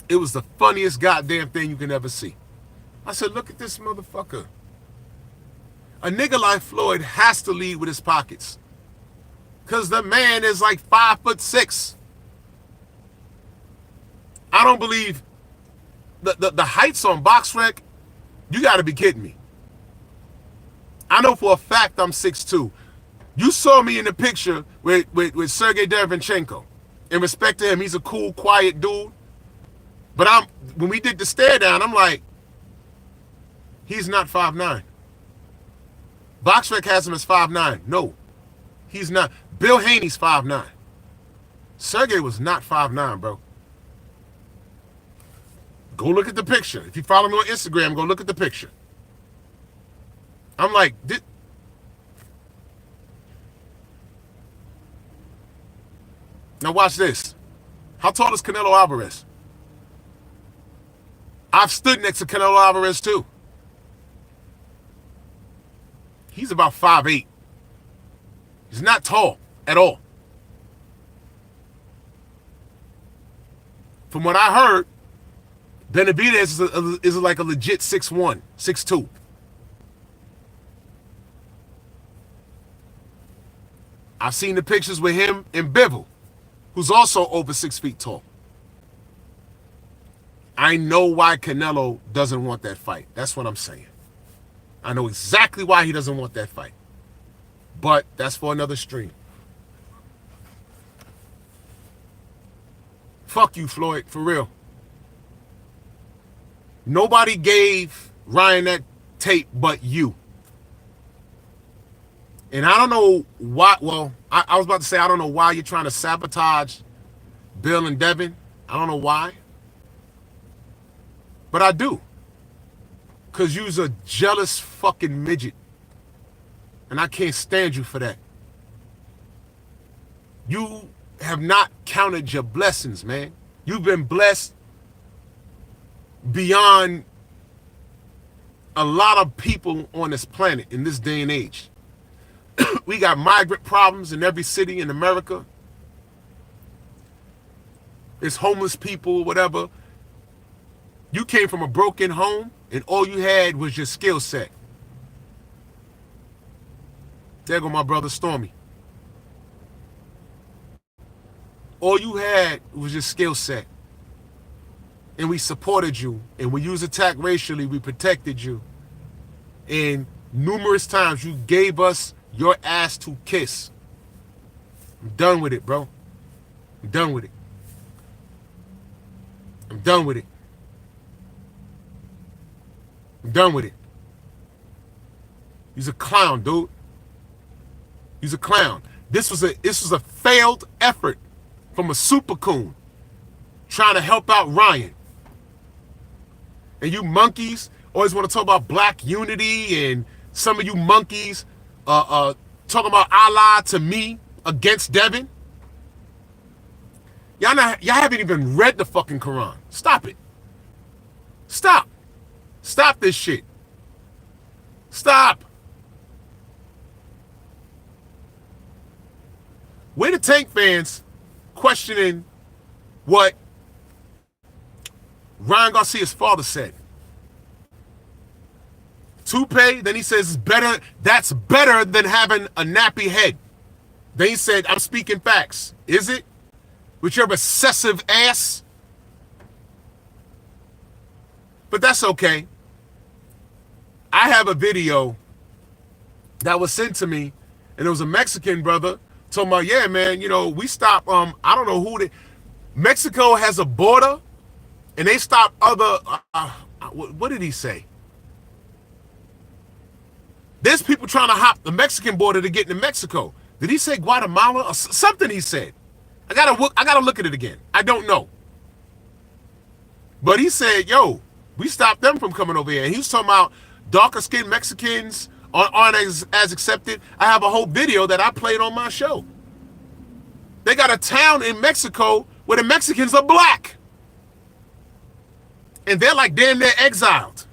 it was the funniest goddamn thing you can ever see. I said, look at this motherfucker. A nigga like Floyd has to lead with his pockets. Because the man is like 5'6". I don't believe the heights on BoxRec. You got to be kidding me. I know for a fact I'm 6'2". You saw me in the picture with Sergey Derevyanchenko. In respect to him, he's a cool, quiet dude. But when we did the stare down, I'm like, he's not 5'9". BoxRec has him as 5'9". No, he's not. Bill Haney's 5'9". Sergey was not 5'9", bro. Go look at the picture. If you follow me on Instagram, go look at the picture. I'm like, now watch this. How tall is Canelo Alvarez? I've stood next to Canelo Alvarez too. He's about 5'8". He's not tall at all. From what I heard, Benavidez is like a legit 6'1", 6'2". I've seen the pictures with him and Bivol, who's also over 6 feet tall. I know why Canelo doesn't want that fight. That's what I'm saying. I know exactly why he doesn't want that fight. But that's for another stream. Fuck you, Floyd, for real. Nobody gave Ryan that tape but you. And I don't know why, well, I was about to say I don't know why you're trying to sabotage Bill and Devin. I don't know why. But I do. Because you's a jealous fucking midget. And I can't stand you for that. You have not counted your blessings, man. You've been blessed beyond a lot of people on this planet in this day and age. We got migrant problems in every city in America. There's homeless people, whatever. You came from a broken home, and all you had was your skill set. There go my brother Stormy. All you had was your skill set. And we supported you. And when you was attacked racially, we protected you. And numerous times you gave us your ass to kiss. I'm done with it, bro. I'm done with it. I'm done with it. I'm done with it. He's a clown, dude. He's a clown. This was a failed effort from a super coon trying to help out Ryan. And you monkeys always want to talk about black unity, and some of you monkeys talking about Allah to me against Devin. Y'all haven't even read the fucking Quran. Stop it. Stop. Stop this shit. Stop. Where the Tank fans questioning what Ryan Garcia's father said. Tupee, then he says, that's better than having a nappy head. Then he said, I'm speaking facts. Is it? With your recessive ass? But that's okay. I have a video that was sent to me, and it was a Mexican brother talking about, yeah, man, you know, we stop, I don't know who Mexico has a border, and they stop other, what did he say? There's people trying to hop the Mexican border to get into Mexico. Did he say Guatemala or something he said? I gotta look at it again. I don't know. But he said, yo, we stopped them from coming over here. And he was talking about darker skinned Mexicans aren't as accepted. I have a whole video that I played on my show. They got a town in Mexico where the Mexicans are black. And they're like damn near exiled.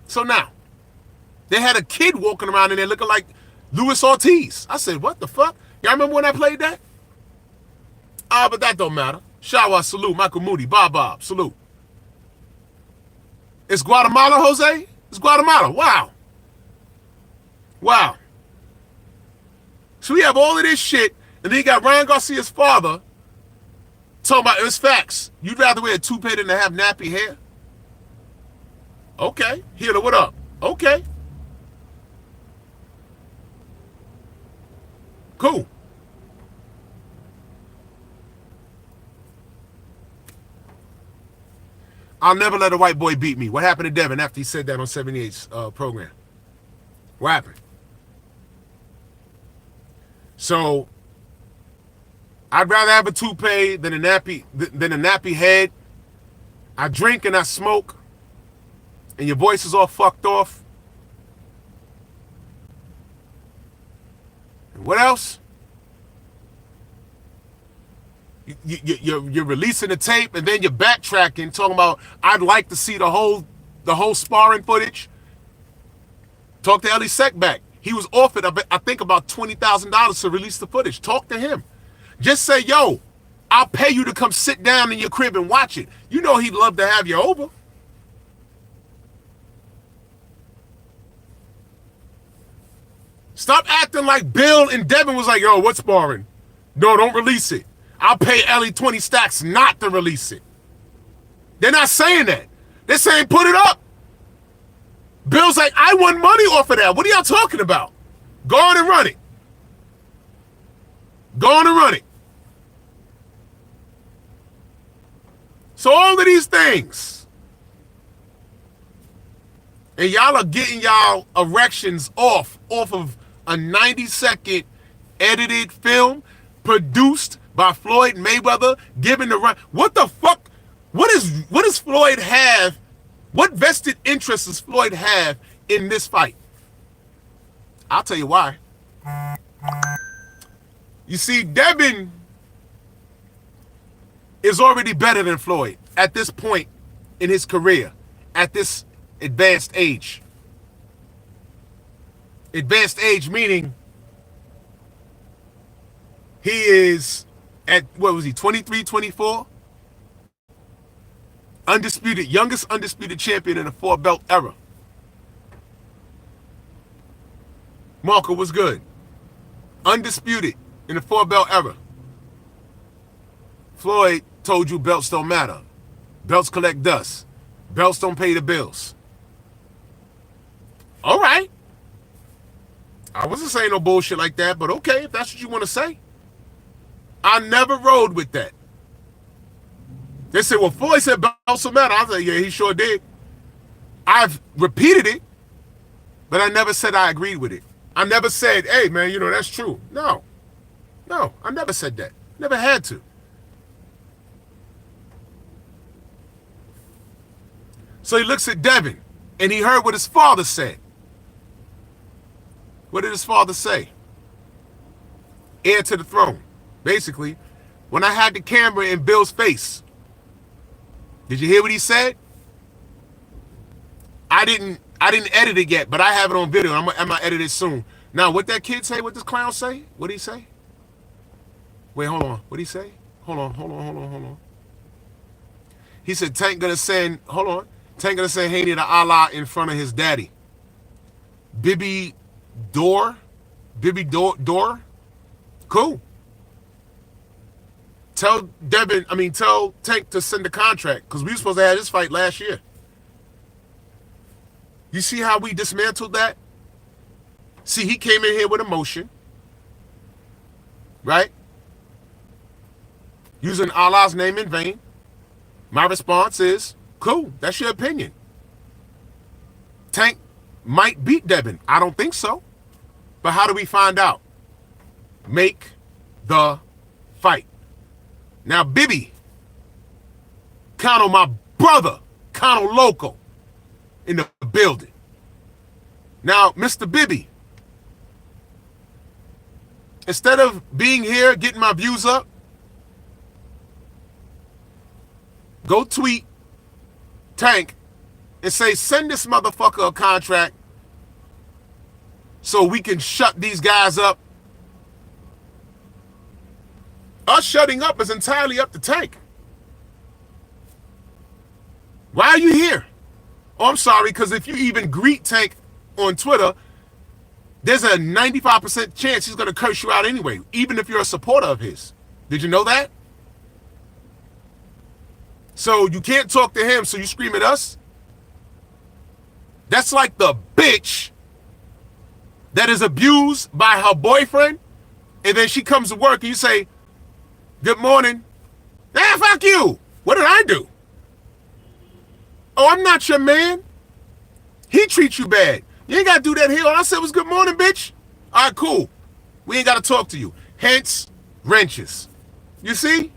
So now, they had a kid walking around in there looking like Luis Ortiz. I said, what the fuck? Y'all remember when I played that? But that don't matter. Shawa, salute. Michael Moody, Bob, salute. It's Guatemala, Jose? It's Guatemala. Wow. Wow. So we have all of this shit, and then you got Ryan Garcia's father talking about it's facts. You'd rather wear a toupee than to have nappy hair? Okay. Healer, what up? Okay. Cool. I'll never let a white boy beat me. What happened to Devin after he said that on 78's program? What happened? So, I'd rather have a toupee than a nappy head. I drink and I smoke, and your voice is all fucked off. And what else? You're releasing the tape, and then you're backtracking, talking about I'd like to see the whole sparring footage. Talk to Ellie Seckback. He was offered, I think, about $20,000 to release the footage. Talk to him. Just say, yo, I'll pay you to come sit down in your crib and watch it. You know he'd love to have you over. Stop acting like Bill and Devin was like, yo, what's sparring? No, don't release it. I'll pay Ellie 20 stacks not to release it. They're not saying that. They're saying put it up. Bill's like, I won money off of that. What are y'all talking about? Go on and run it. Go on and run it. So all of these things. And y'all are getting y'all erections off of a 90-second edited film produced by Floyd Mayweather, given the right. What the fuck? What does Floyd have? What vested interest does Floyd have in this fight? I'll tell you why. You see, Devin is already better than Floyd at this point in his career, at this advanced age. Advanced age meaning he is at, what was he, 23, 24? Undisputed, youngest undisputed champion in the 4-belt era. Marco was good. Undisputed in the 4-belt era. Floyd told you belts don't matter. Belts collect dust. Belts don't pay the bills. All right. I wasn't saying no bullshit like that, but okay, if that's what you want to say. I never rode with that. They said, well, Floyd said belts don't matter. I was like, yeah, he sure did. I've repeated it, but I never said I agreed with it. I never said, hey, man, you know, that's true. No, I never said that. Never had to. So he looks at Devin, and he heard what his father said. What did his father say? Heir to the throne. Basically, when I had the camera in Bill's face, did you hear what he said? I didn't edit it yet, but I have it on video. I'm gonna edit it soon. Now, what that kid say? What this clown say? What did he say? Wait, hold on. What did he say? Hold on. He said Tank gonna send. Hold on. Tank gonna send Haney to Allah in front of his daddy. Bibi Door. Cool. Tell Tank to send the contract, because we were supposed to have this fight last year. You see how we dismantled that? See, he came in here with emotion, right? Using Allah's name in vain. My response is, cool, that's your opinion. Tank might beat Devin. I don't think so. But how do we find out? Make the fight. Now, Bibi, count on my brother, count on Loco in the building. Now, Mr. Bibi, instead of being here, getting my views up, go tweet Tank and say, send this motherfucker a contract so we can shut these guys up. Us shutting up is entirely up to Tank. Why are you here? Oh, I'm sorry, because if you even greet Tank on Twitter, there's a 95% chance he's going to curse you out anyway, even if you're a supporter of his. Did you know that? So you can't talk to him, so you scream at us? That's like the bitch that is abused by her boyfriend, and then she comes to work and you say, good morning. Ah, fuck you. What did I do? Oh, I'm not your man. He treats you bad. You ain't got to do that here. All I said was good morning, bitch. All right, cool. We ain't got to talk to you. Hence, wrenches. You see?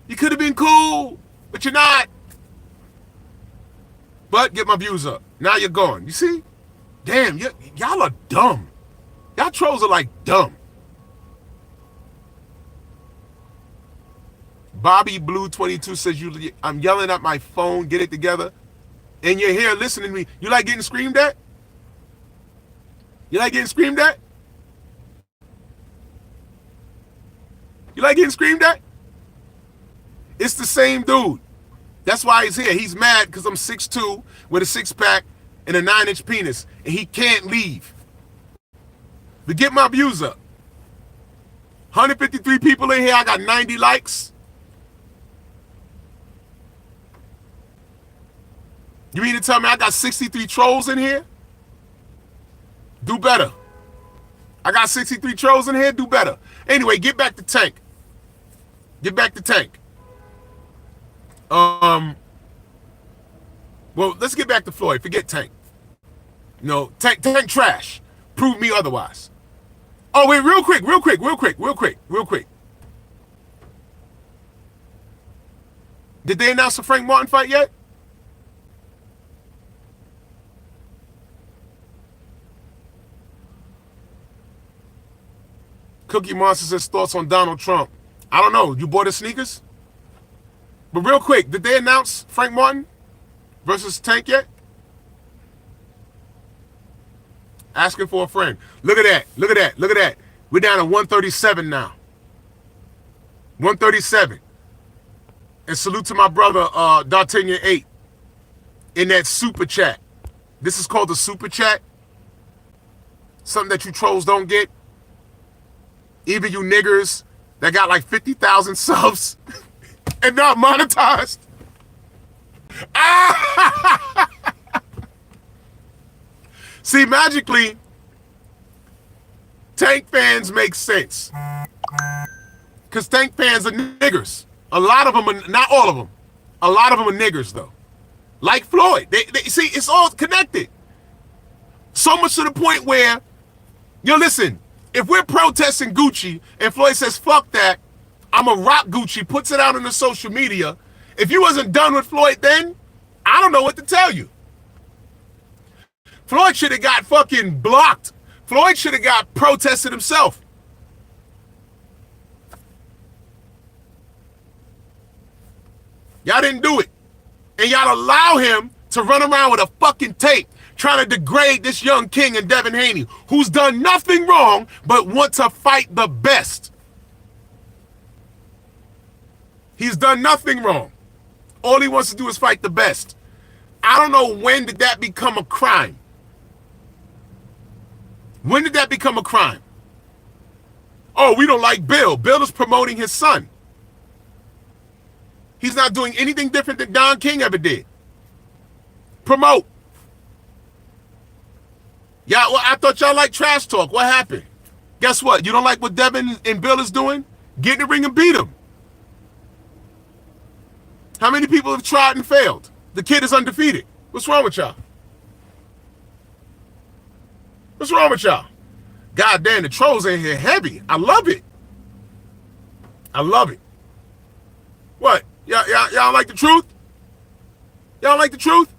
You could have been cool, but you're not. But get my views up. Now you're gone. You see? Damn, y'all are dumb. Y'all trolls are like dumb. Bobby Blue 22 says I'm yelling at my phone, get it together. And you're here listening to me. You like getting screamed at? You like getting screamed at? You like getting screamed at? It's the same dude. That's why he's here. He's mad because I'm 6'2" with a six-pack and a 9-inch penis, and he can't leave. But get my views up. 153 people in here. I got 90 likes. You mean to tell me I got 63 trolls in here? Do better. I got 63 trolls in here. Do better. Anyway, get back to Tank. Get back to Tank. Well, let's get back to Floyd. Forget Tank. No, Tank trash. Prove me otherwise. Oh, wait, real quick. Did they announce the Frank Martin fight yet? Cookie Monster says thoughts on Donald Trump. I don't know. You bought his sneakers? But real quick, did they announce Frank Martin versus Tank yet? Asking for a friend. Look at that. We're down to 137 now. 137. And salute to my brother, D'Artagnan 8, in that super chat. This is called the super chat. Something that you trolls don't get. Even you niggers that got like 50,000 subs and not monetized. See, magically, Tank fans make sense. Because Tank fans are niggers. A lot of them, not all of them. A lot of them are niggers, though. Like Floyd. They see, it's all connected. So much to the point where, listen, if we're protesting Gucci and Floyd says, fuck that, I'm a rock Gucci, puts it out on the social media, if you wasn't done with Floyd then, I don't know what to tell you. Floyd should have got fucking blocked. Floyd should have got protested himself. Y'all didn't do it. And y'all allow him to run around with a fucking tape trying to degrade this young king and Devin Haney, who's done nothing wrong but want to fight the best. He's done nothing wrong. All he wants to do is fight the best. I don't know, when did that become a crime? When did that become a crime? Oh, we don't like Bill. Bill is promoting his son. He's not doing anything different than Don King ever did. Promote. Yeah, well, I thought y'all liked trash talk. What happened? Guess what? You don't like what Devin and Bill is doing? Get in the ring and beat him. How many people have tried and failed? The kid is undefeated. What's wrong with y'all? What's wrong with y'all? God damn, the trolls in here heavy. I love it. I love it. What? Y'all like the truth? Y'all like the truth?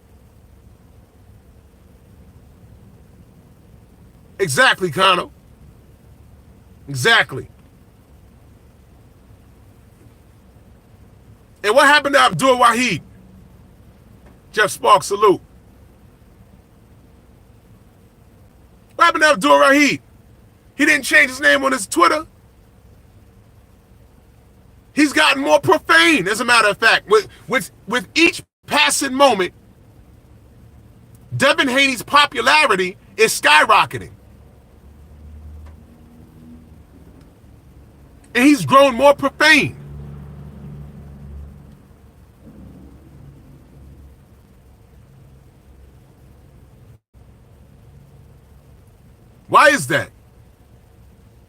Exactly, Connor. Exactly. And what happened to Abdul Wahid? Jeff Sparks, salute. What happened to Abdul Wahid? He didn't change his name on his Twitter. He's gotten more profane, as a matter of fact. With each passing moment, Devin Haney's popularity is skyrocketing. And he's grown more profane. Why is that?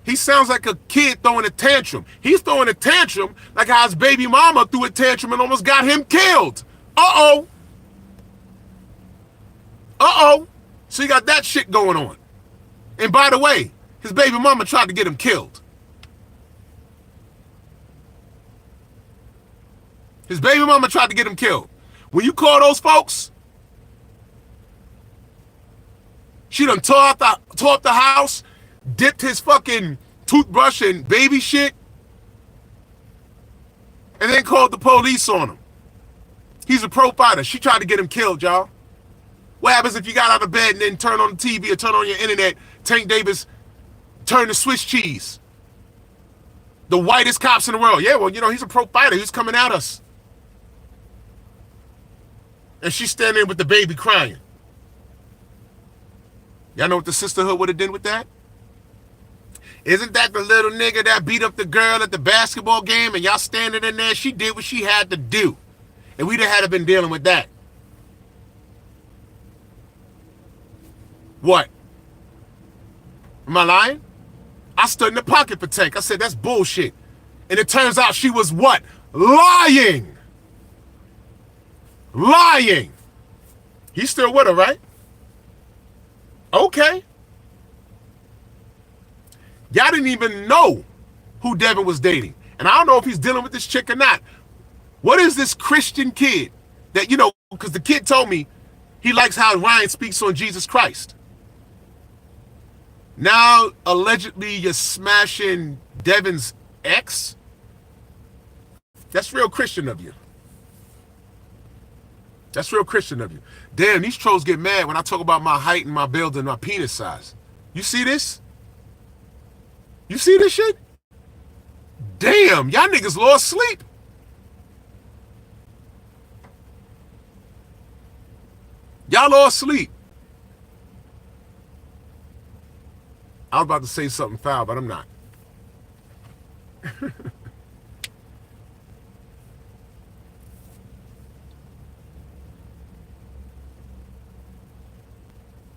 He sounds like a kid throwing a tantrum. He's throwing a tantrum like how his baby mama threw a tantrum and almost got him killed. Uh-oh. Uh-oh. So you got that shit going on. And by the way, his baby mama tried to get him killed. His baby mama tried to get him killed. When you call those folks, she done tore up the house, dipped his fucking toothbrush in baby shit, and then called the police on him. He's a pro fighter. She tried to get him killed, y'all. What happens if you got out of bed and then turn on the TV or turn on your internet, Tank Davis turn to Swiss cheese? The whitest cops in the world. Yeah, well, he's a pro fighter. He's coming at us. And she's standing there with the baby crying. Y'all know what the sisterhood would have done with that? Isn't that the little nigga that beat up the girl at the basketball game and y'all standing in there? She did what she had to do. And we'd have had to been dealing with that. What? Am I lying? I stood in the pocket for Tank. I said, that's bullshit. And it turns out she was what? Lying. Lying. He's still with her, right? Okay. Y'all didn't even know who Devin was dating. And I don't know if he's dealing with this chick or not. What is this Christian kid that, because the kid told me he likes how Ryan speaks on Jesus Christ. Now, allegedly, you're smashing Devin's ex? That's real Christian of you. That's real Christian of you. Damn, these trolls get mad when I talk about my height and my build and my penis size. You see this? You see this shit? Damn, y'all niggas lost sleep. Y'all lost sleep. I was about to say something foul, but I'm not.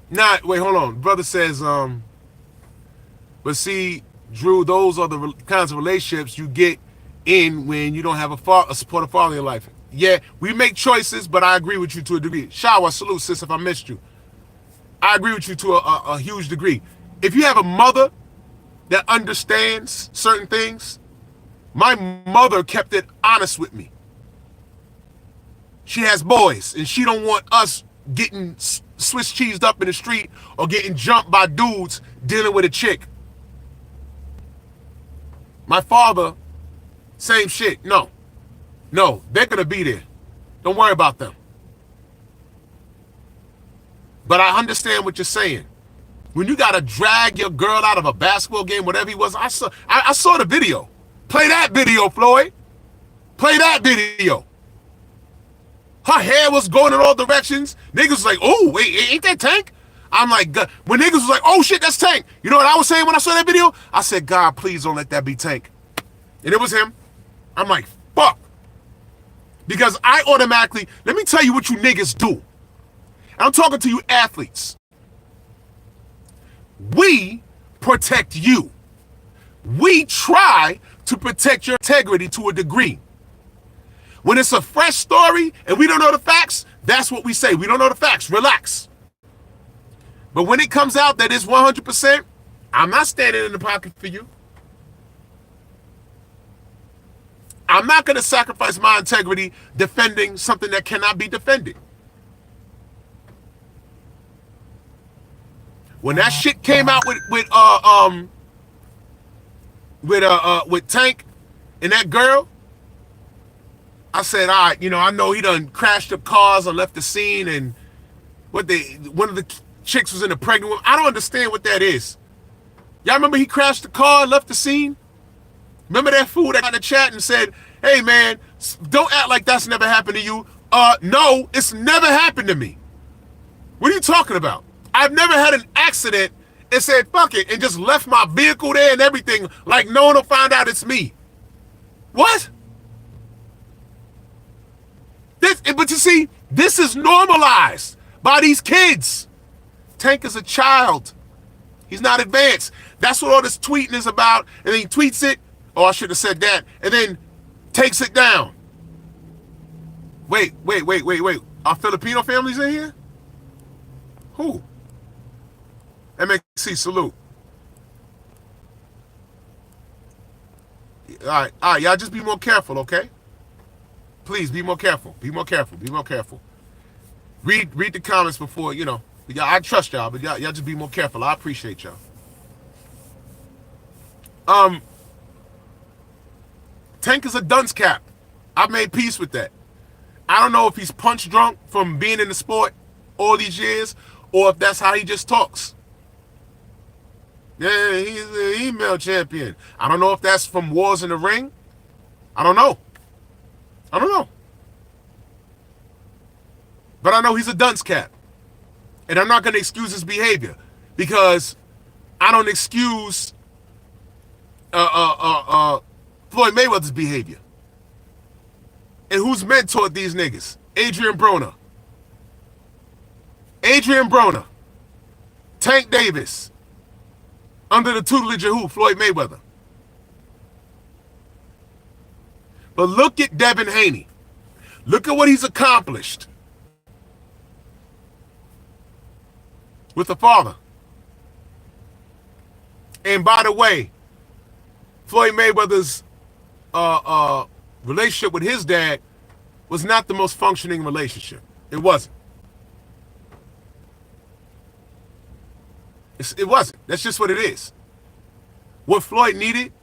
Nah, wait, hold on. Brother says, but see, Drew, those are the kinds of relationships you get in when you don't have a supportive father in your life. Yeah, we make choices, but I agree with you to a degree. Shower, salute, sis, if I missed you. I agree with you to a huge degree. If you have a mother that understands certain things, my mother kept it honest with me. She has boys, and she don't want us getting Swiss cheesed up in the street or getting jumped by dudes dealing with a chick. My father, same shit. No, they're gonna be there. Don't worry about them. But I understand what you're saying. When you gotta drag your girl out of a basketball game, whatever he was, I saw the video. Play that video, Floyd. Play that video. Her hair was going in all directions. Niggas was like, oh, wait, ain't that Tank? I'm like, God. When niggas was like, oh shit, that's Tank. You know what I was saying when I saw that video? I said, God, please don't let that be Tank. And it was him. I'm like, fuck. Because I automatically, let me tell you what you niggas do. And I'm talking to you athletes. We protect you. We try to protect your integrity to a degree. When it's a fresh story and we don't know the facts, that's what we say. We don't know the facts. Relax. But when it comes out that it's 100%, I'm not standing in the pocket for you. I'm not going to sacrifice my integrity defending something that cannot be defended. When that shit came out with Tank and that girl, I said, all right, I know he done crashed up cars or left the scene, and one of the chicks was in a pregnant woman. I don't understand what that is. Y'all remember he crashed the car, left the scene? Remember that fool that got in the chat and said, hey man, don't act like that's never happened to you. No, it's never happened to me. What are you talking about? I've never had an accident and said, fuck it, and just left my vehicle there and everything, like no one will find out it's me. What? But you see, this is normalized by these kids. Tank is a child. He's not advanced. That's what all this tweeting is about. And then he tweets it. Oh, I should have said that. And then takes it down. Wait. Are Filipino families in here? Who? MXC, salute. All right, y'all just be more careful, okay? Please be more careful. Be more careful. Read the comments before, y'all, I trust y'all, but y'all just be more careful. I appreciate y'all. Tank is a dunce cap. I've made peace with that. I don't know if he's punch drunk from being in the sport all these years, or if that's how he just talks. Yeah, he's an email champion. I don't know if that's from Wars in the Ring. I don't know. But I know he's a dunce cap. And I'm not going to excuse his behavior, because I don't excuse Floyd Mayweather's behavior. And who's mentored these niggas? Adrian Broner. Tank Davis. Under the tutelage of who? Floyd Mayweather. But look at Devin Haney. Look at what he's accomplished with the father. And by the way, Floyd Mayweather's relationship with his dad was not the most functioning relationship. It wasn't. It wasn't. That's just what it is. What Floyd needed,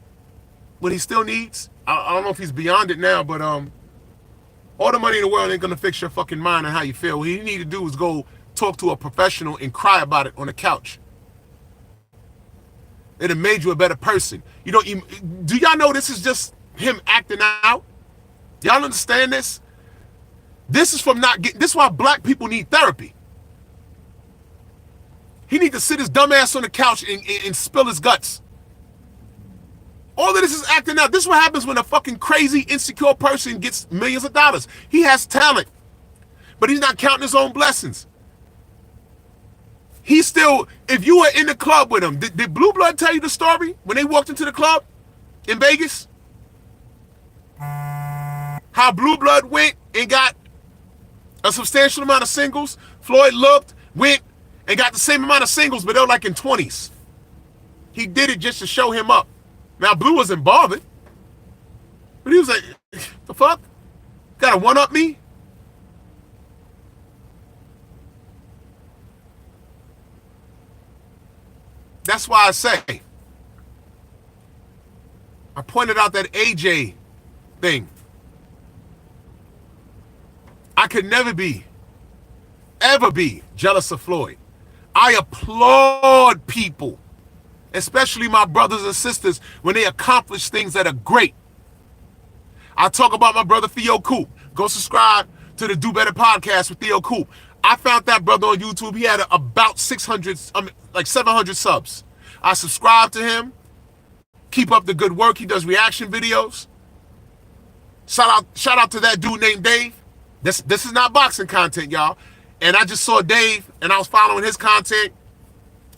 what he still needs, I don't know if he's beyond it now, but all the money in the world ain't gonna fix your fucking mind and how you feel. What you need to do is go talk to a professional and cry about it on the couch. It have made you a better person. Do y'all know this is just him acting out? Y'all understand this? This is from not getting. This is why black people need therapy. He need to sit his dumb ass on the couch and spill his guts. All of this is acting out. This is what happens when a fucking crazy, insecure person gets millions of dollars. He has talent, but he's not counting his own blessings. He's still, if you were in the club with him, did Blue Blood tell you the story when they walked into the club in Vegas? How Blue Blood went and got a substantial amount of singles. Floyd looked, went, and got the same amount of singles, but they were like in 20s. He did it just to show him up. Now, Blue wasn't bothered. But he was like, the fuck? Gotta one-up me? That's why I say, I pointed out that AJ thing. I could never be, ever be jealous of Floyd. I applaud people, especially my brothers and sisters, when they accomplish things that are great. I talk about my brother Theo Coop. Go subscribe to the Do Better podcast with Theo Coop. I found that brother on YouTube. He had about 700 subs. I subscribe to him. Keep up the good work. He does reaction videos. Shout out to that dude named Dave. This is not boxing content, y'all. And I just saw Dave, and I was following his content.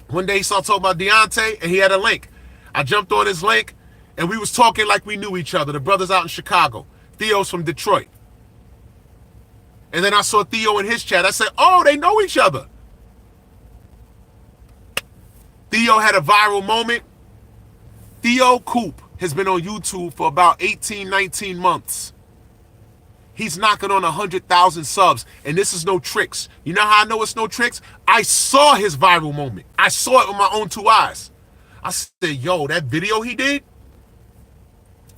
One day he started talking about Deontay, and he had a link. I jumped on his link, and we was talking like we knew each other. The brothers out in Chicago. Theo's from Detroit. And then I saw Theo in his chat. I said, oh, they know each other. Theo had a viral moment. Theo Coop has been on YouTube for about 18, 19 months. He's knocking on 100,000 subs, and this is no tricks. You know how I know it's no tricks? I saw his viral moment. I saw it with my own two eyes. I said, yo, that video he did,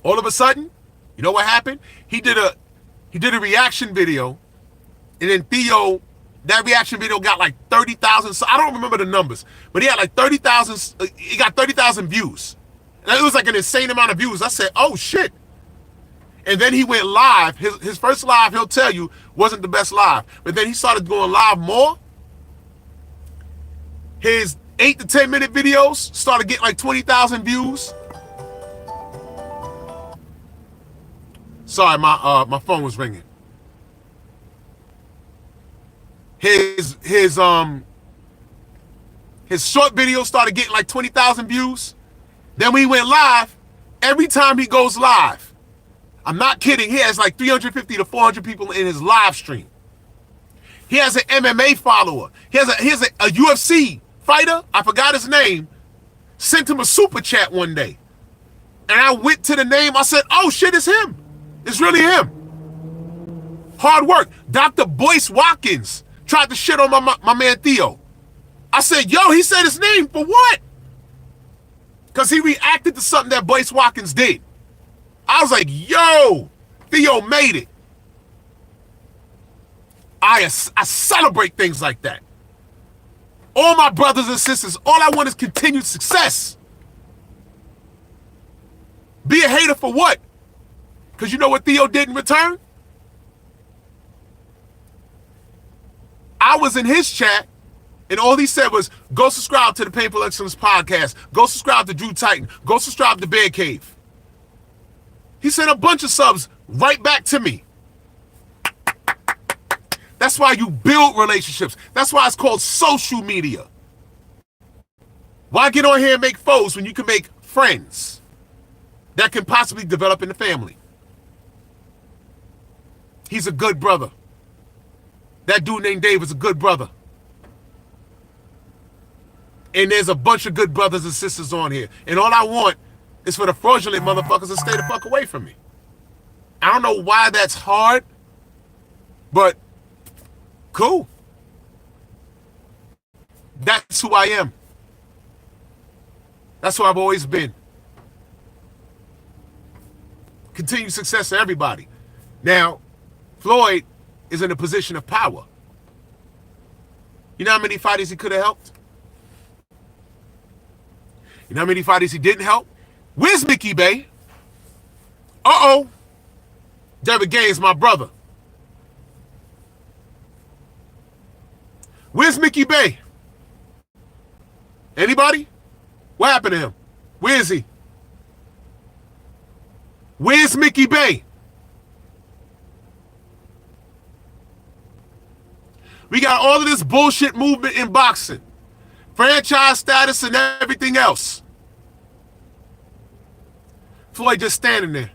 all of a sudden, you know what happened? He did a reaction video, and then Theo, that reaction video got like 30,000. So I don't remember the numbers, but he had like 30,000. He got 30,000 views. And it was like an insane amount of views. I said, oh shit. And then he went live. His first live, he'll tell you, wasn't the best live. But then he started going live more. His 8 to 10 minute videos started getting like 20,000 views. Sorry, my phone was ringing. His short videos started getting like 20,000 views. Then when he went live, every time he goes live, I'm not kidding, he has like 350 to 400 people in his live stream. He has an MMA follower. He has a UFC fighter, I forgot his name, sent him a super chat one day. And I went to the name, I said, oh shit, it's him. It's really him. Hard work. Dr. Boyce Watkins tried to shit on my man Theo. I said, yo, he said his name for what? Because he reacted to something that Boyce Watkins did. I was like, yo, Theo made it. I celebrate things like that. All my brothers and sisters, all I want is continued success. Be a hater for what? Because you know what Theo did in return? I was in his chat, and all he said was, go subscribe to the Painful Excellence podcast. Go subscribe to Drew Titan. Go subscribe to Bear Cave. He sent a bunch of subs right back to me. That's why you build relationships. That's why it's called social media. Why get on here and make foes when you can make friends that can possibly develop in the family? He's a good brother. That dude named Dave is a good brother. And there's a bunch of good brothers and sisters on here. And all I want is for the fraudulent motherfuckers to stay the fuck away from me. I don't know why that's hard, but cool. That's who I am. That's who I've always been. Continued success to everybody. Now, Floyd is in a position of power. You know how many fighters he could have helped? You know how many fighters he didn't help? Where's Mickey Bay? Uh-oh. Devin Gaines, my brother. Where's Mickey Bay? Anybody? What happened to him? Where is he? Where's Mickey Bay? We got all of this bullshit movement in boxing. Franchise status and everything else. Floyd just standing there.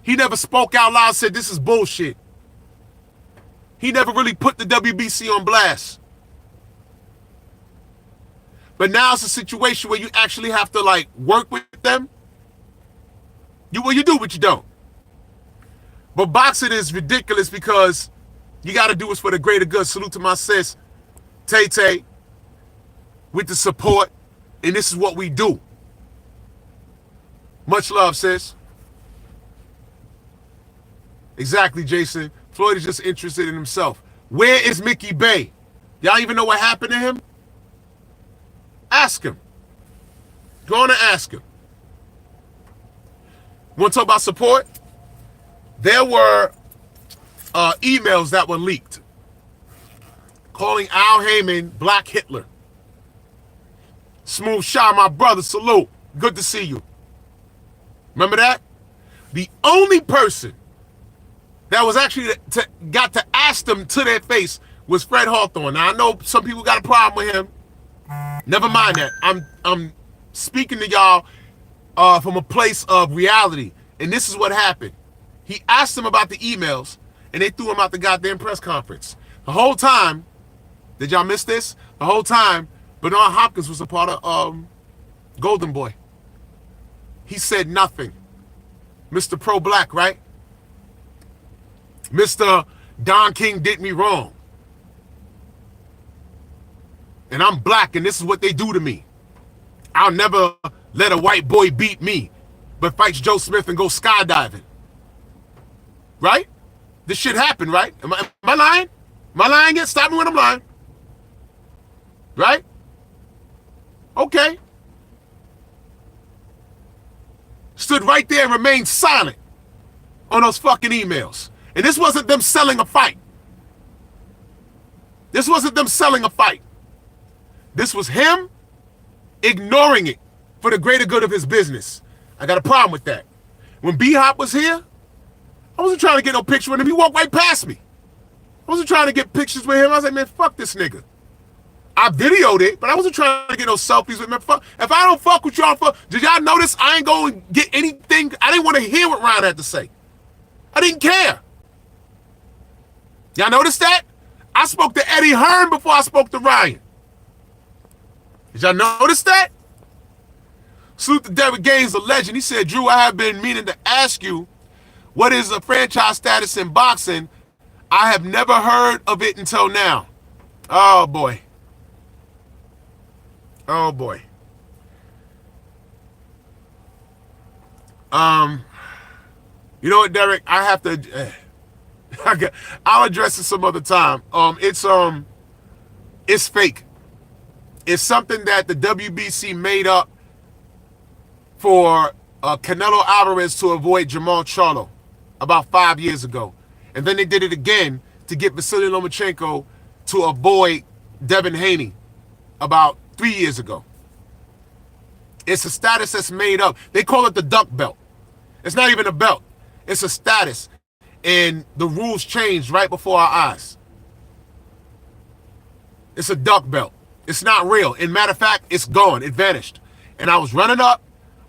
He never spoke out loud and said, this is bullshit. He never really put the WBC on blast. But now it's a situation where you actually have to like work with them. You do, but you don't. But boxing is ridiculous because you got to do it for the greater good. Salute to my sis, Tay, with the support. And this is what we do. Much love, sis. Exactly, Jason. Floyd is just interested in himself. Where is Mickey Bay? Y'all even know what happened to him? Ask him. Go on and ask him. Want to talk about support? There were emails that were leaked calling Al Heyman Black Hitler. Smooth Shah, my brother, salute. Good to see you. Remember that? The only person that was actually got to ask them to their face was Fred Hawthorne. Now, I know some people got a problem with him. Never mind that. I'm speaking to y'all from a place of reality. And this is what happened. He asked them about the emails, and they threw him out the goddamn press conference. The whole time, did y'all miss this? The whole time, Bernard Hopkins was a part of Golden Boy. He said nothing. Mr. Pro-Black, right? Mr. Don King did me wrong. And I'm black, and this is what they do to me. I'll never let a white boy beat me, but fights Joe Smith and go skydiving. Right? This shit happened, right? Am I lying? Am I lying yet? Stop me when I'm lying. Right? Okay. Stood right there and remained silent on those fucking emails. And this wasn't them selling a fight. This wasn't them selling a fight. This was him ignoring it for the greater good of his business. I got a problem with that. When B-Hop was here, I wasn't trying to get no picture with him. He walked right past me. I wasn't trying to get pictures with him. I was like, man, fuck this nigga. I videoed it, but I wasn't trying to get no selfies with him. Fuck. If I don't fuck with y'all, did y'all notice I ain't going to get anything? I didn't want to hear what Ryan had to say. I didn't care. Y'all notice that? I spoke to Eddie Hearn before I spoke to Ryan. Did y'all notice that? Salute to Devin Gaines, a legend. He said, Drew, I have been meaning to ask you, what is a franchise status in boxing? I have never heard of it until now. Oh, boy. Oh, boy. You know what, Derek? I have to... I'll address it some other time. It's fake. It's something that the WBC made up for Canelo Alvarez to avoid Jamal Charlo about 5 years ago. And then they did it again to get Vasily Lomachenko to avoid Devin Haney about 3 years ago. It's a status that's made up. They call it the duck belt. It's not even a belt. It's a status. And the rules changed right before our eyes. It's a duck belt. It's not real. In matter of fact, it's gone. It vanished. And I was running up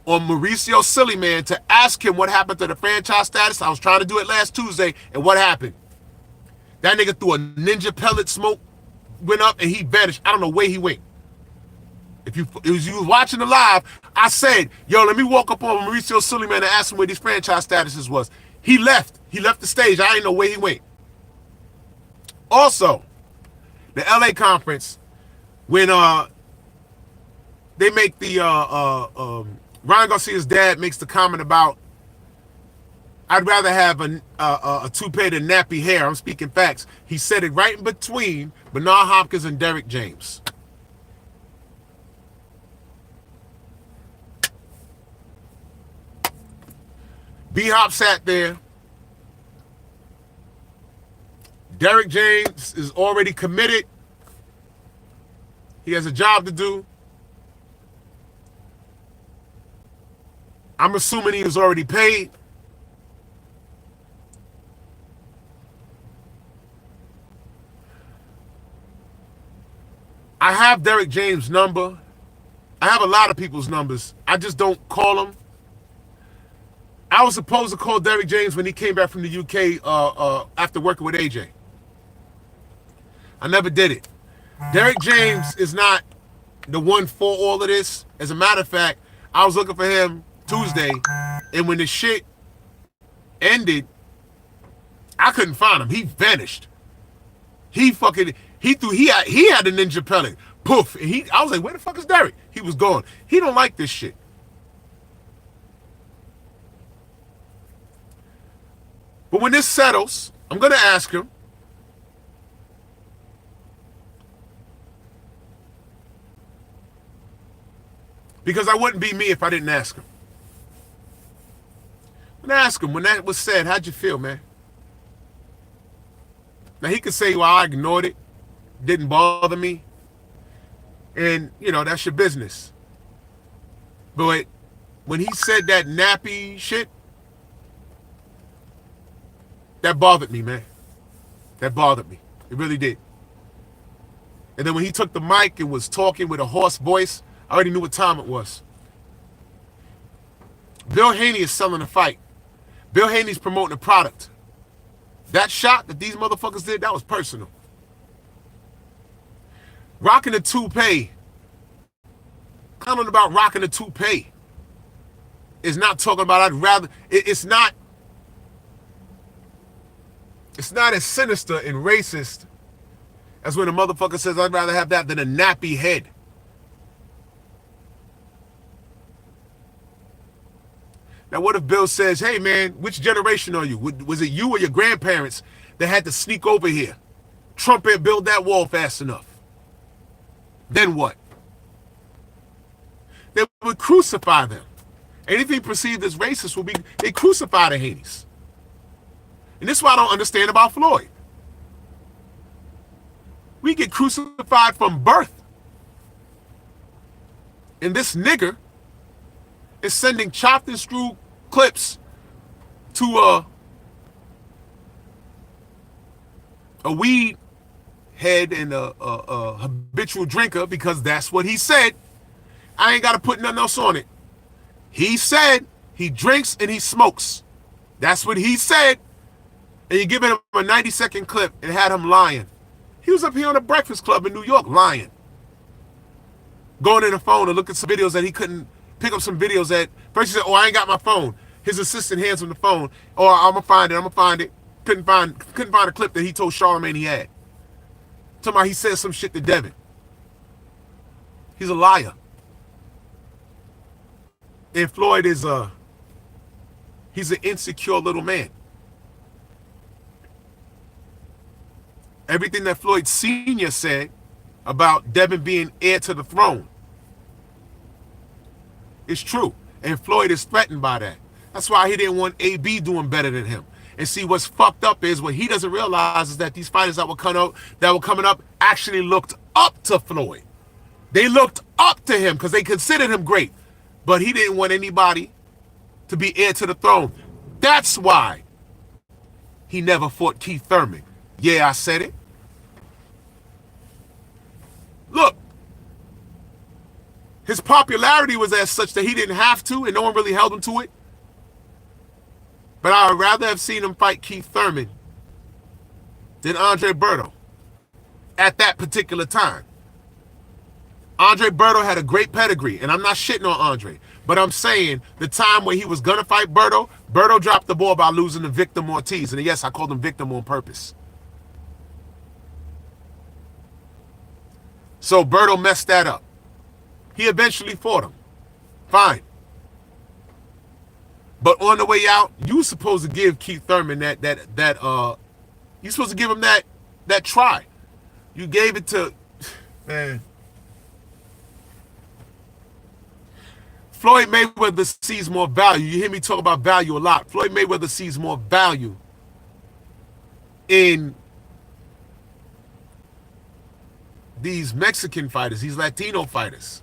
on Mauricio Sillyman to ask him what happened to the franchise status. I was trying to do it last Tuesday, and what happened? That nigga threw a ninja pellet smoke, went up, and he vanished. I don't know where he went. If you was watching the live, I said, yo, let me walk up on Mauricio Sillyman and ask him where these franchise statuses was. He left. He left the stage. I didn't know where he went. Also, the LA conference, when they make the Ryan Garcia's dad makes the comment about, I'd rather have a toupee than nappy hair. I'm speaking facts. He said it right in between Bernard Hopkins and Derrick James. B-Hop sat there. Derrick James is already committed. He has a job to do. I'm assuming he was already paid. I have Derrick James' number. I have a lot of people's numbers. I just don't call them. I was supposed to call Derrick James when he came back from the UK after working with AJ. I never did it. Derrick James is not the one for all of this. As a matter of fact, I was looking for him Tuesday, and when the shit ended, I couldn't find him. He vanished. He had the ninja pellet. Poof. And I was like, where the fuck is Derrick? He was gone. He don't like this shit. But when this settles, I'm gonna ask him. Because I wouldn't be me if I didn't ask him. I'm gonna ask him, when that was said, how'd you feel, man? Now he could say, well, I ignored it, didn't bother me. And, you know, that's your business. But when he said that nappy shit, that bothered me, man. That bothered me. It really did. And then when he took the mic and was talking with a hoarse voice, I already knew what time it was. Bill Haney is selling a fight. Bill Haney's promoting a product. That shot that these motherfuckers did, that was personal. Rocking a toupee. I don't know about rocking a toupee. It's not talking about I'd rather. It's not as sinister and racist as when a motherfucker says I'd rather have that than a nappy head. Now, what if Bill says, hey, man, which generation are you? Was it you or your grandparents that had to sneak over here? Trump ain't build that wall fast enough. Then what? They would crucify them. Anything perceived as racist will be, they crucify the Haneys. And this is what I don't understand about Floyd. We get crucified from birth. And this nigger is sending chopped and screwed clips to a weed head and a habitual drinker because that's what he said. I ain't got to put nothing else on it. He said he drinks and he smokes. That's what he said. And you're giving him a 90-second clip and had him lying. He was up here on the Breakfast Club in New York lying. Going in the phone and looking at some videos that he couldn't pick up some videos that first he said, oh, I ain't got my phone. His assistant hands him the phone. Oh, I'm gonna find it. Couldn't find a clip that he told Charlamagne he had. Talking about he said some shit to Devin. He's a liar. And Floyd is he's an insecure little man. Everything that Floyd Sr. said about Devin being heir to the throne is true. And Floyd is threatened by that. That's why he didn't want AB doing better than him. And see, what's fucked up is what he doesn't realize is that these fighters that were coming up actually looked up to Floyd. They looked up to him because they considered him great. But he didn't want anybody to be heir to the throne. That's why he never fought Keith Thurman. Yeah, I said it. Look, his popularity was as such that he didn't have to, and no one really held him to it. But I would rather have seen him fight Keith Thurman than Andre Berto at that particular time. Andre Berto had a great pedigree, and I'm not shitting on Andre, but I'm saying the time where he was going to fight Berto, Berto dropped the ball by losing to Victor Ortiz. And yes, I called him Victim on purpose. So Berto messed that up. He eventually fought him. Fine. But on the way out, you were supposed to give Keith Thurman you're supposed to give him that try. You gave it to, man. Floyd Mayweather sees more value. You hear me talk about value a lot. Floyd Mayweather sees more value in these Mexican fighters, these Latino fighters,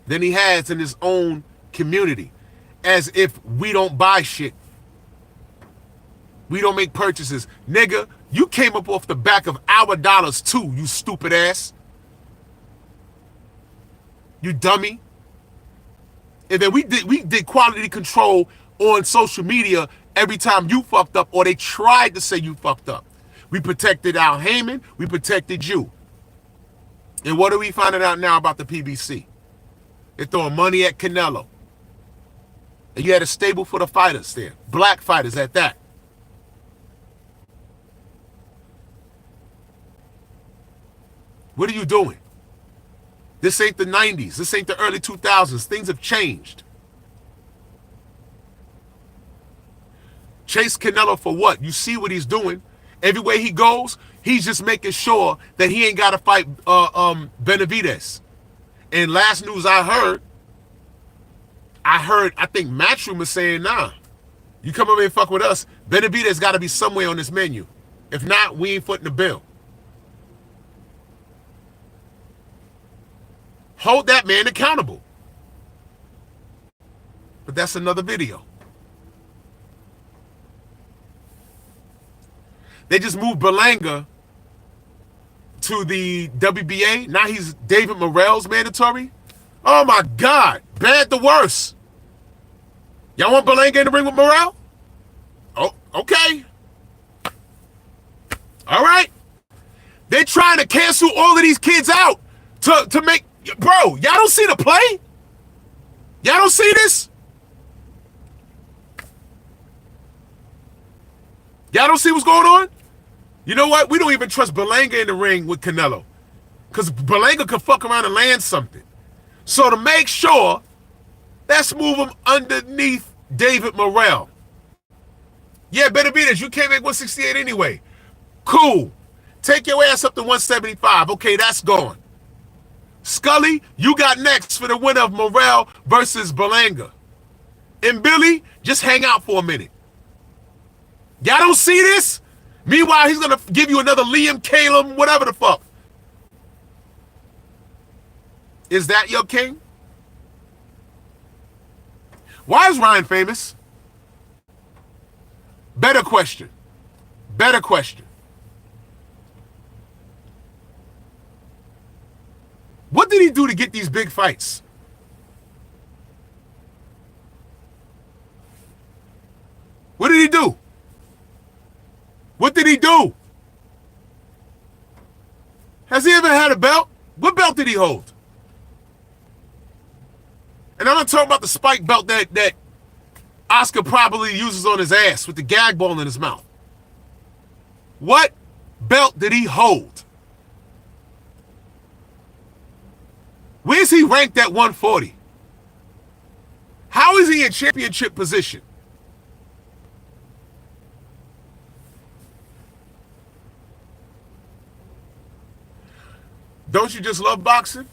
than he has in his own community. As if we don't buy shit. We don't make purchases. Nigga, you came up off the back of our dollars too, you stupid ass. You dummy. And then we did quality control on social media every time you fucked up or they tried to say you fucked up. We protected Al Heyman. We protected you. And what are we finding out now about the PBC? They're throwing money at Canelo. And you had a stable for the fighters there. Black fighters at that. What are you doing? This ain't the 90s. This ain't the early 2000s. Things have changed. Chase Canelo for what? You see what he's doing. Everywhere he goes, he's just making sure that he ain't got to fight Benavidez. And last news I heard, I think Matchroom is saying, nah, you come over here and fuck with us, Benavidez got to be somewhere on this menu. If not, we ain't footing the bill. Hold that man accountable. But that's another video. They just moved Berlanga to the WBA. Now he's David Morrell's mandatory. Oh my God. Bad to worse. Y'all want Berlanga in the ring with Morrell? Oh, okay. All right. They're trying to cancel all of these kids out to make... Bro, y'all don't see the play? Y'all don't see this? Y'all don't see what's going on? You know what? We don't even trust Berlanga in the ring with Canelo. Because Berlanga could fuck around and land something. So to make sure, let's move him underneath David Morrell. Yeah, Benavidez, you can't make 168 anyway. Cool. Take your ass up to 175. Okay, that's gone. Scully, you got next for the winner of Morrell versus Berlanga. And Billy, just hang out for a minute. Y'all don't see this? Meanwhile, he's going to give you another Liam, Caleb, whatever the fuck. Is that your king? Why is Ryan famous? Better question. Better question. What did he do to get these big fights? What did he do? What did he do? Has he ever had a belt? What belt did he hold? And I'm not talking about the spike belt that Oscar probably uses on his ass with the gag ball in his mouth. What belt did he hold? Where's he ranked at 140? How is he in championship position? Don't you just love boxing?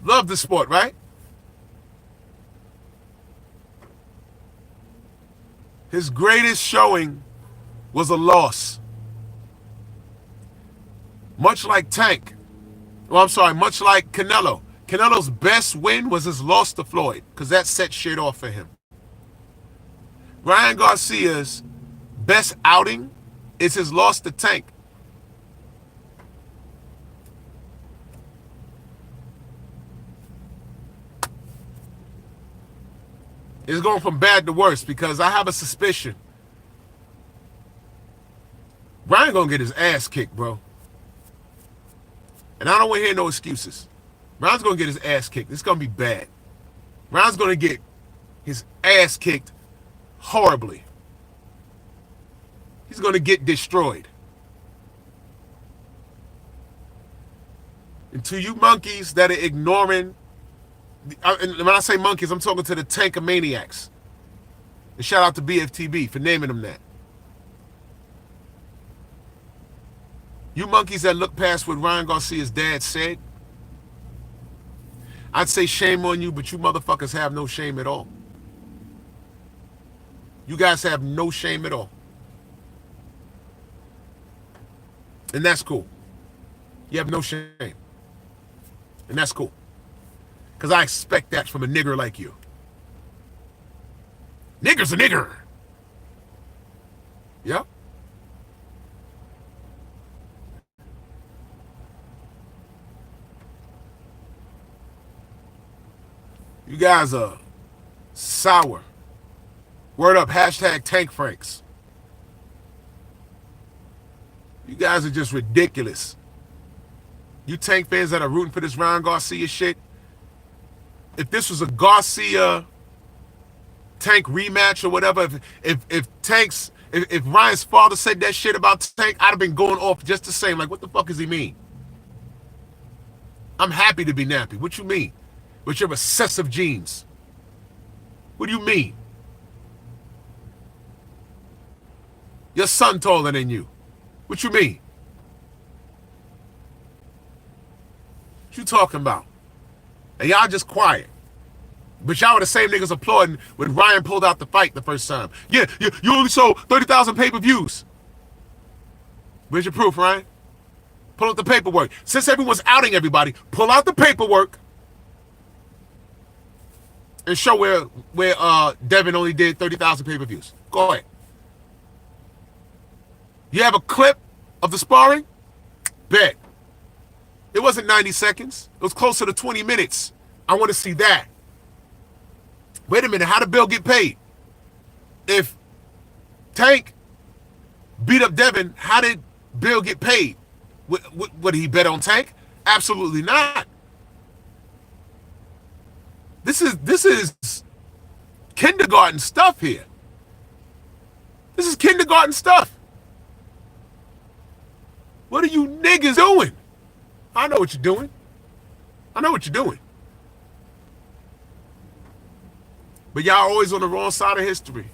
Love the sport, right? His greatest showing was a loss. Much like Tank. Well, I'm sorry, much like Canelo. Canelo's best win was his loss to Floyd, because that set shit off for him. Ryan Garcia's best outing is his loss to Tank. It's going from bad to worse because I have a suspicion. Ryan gonna get his ass kicked, bro. And I don't want to hear no excuses. Ryan's gonna get his ass kicked. It's gonna be bad. Ryan's gonna get his ass kicked horribly. He's gonna get destroyed. And to you monkeys that are ignoring, and when I say monkeys, I'm talking to the Tankamaniacs. And shout out to BFTB for naming them that. You monkeys that look past what Ryan Garcia's dad said, I'd say shame on you, but you motherfuckers have no shame at all. You guys have no shame at all. And that's cool. You have no shame. And that's cool. Because I expect that from a nigger like you. Nigger's a nigger. Yep. guys are sour. Word up, hashtag Tank Franks. You guys are just ridiculous. You Tank fans that are rooting for this Ryan Garcia shit, if this was a Garcia Tank rematch or whatever, if Ryan's father said that shit about Tank, I'd have been going off just the same. Like, what the fuck does he mean? I'm happy to be nappy. What you mean? With your recessive genes. What do you mean? Your son taller than you. What you mean? What you talking about? And y'all just quiet. But y'all were the same niggas applauding when Ryan pulled out the fight the first time. Yeah, you only sold 30,000 pay-per-views. Where's your proof, Ryan? Pull out the paperwork. Since everyone's outing everybody, pull out the paperwork and show where Devin only did 30,000 pay-per-views. Go ahead. You have a clip of the sparring? Bet. It wasn't 90 seconds. It was closer to 20 minutes. I want to see that. Wait a minute. How did Bill get paid? If Tank beat up Devin, how did Bill get paid? What did he bet on Tank? Absolutely not. This is kindergarten stuff here. This is kindergarten stuff. What are you niggas doing? I know what you're doing. I know what you're doing. But y'all always on the wrong side of history.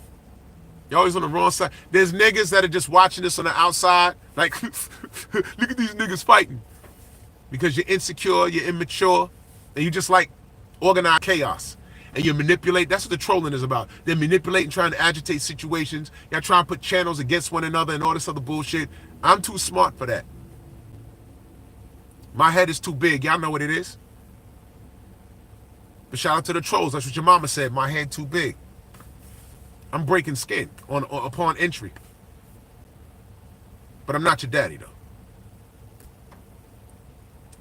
Y'all always on the wrong side. There's niggas that are just watching this on the outside. Like, look at these niggas fighting. Because you're insecure, you're immature, and you just like organized chaos. And you manipulate. That's what the trolling is about. They're manipulating, trying to agitate situations. Y'all trying to put channels against one another and all this other bullshit. I'm too smart for that. My head is too big. Y'all know what it is. But shout out to the trolls. That's what your mama said. My head too big. I'm breaking skin upon entry. But I'm not your daddy, though.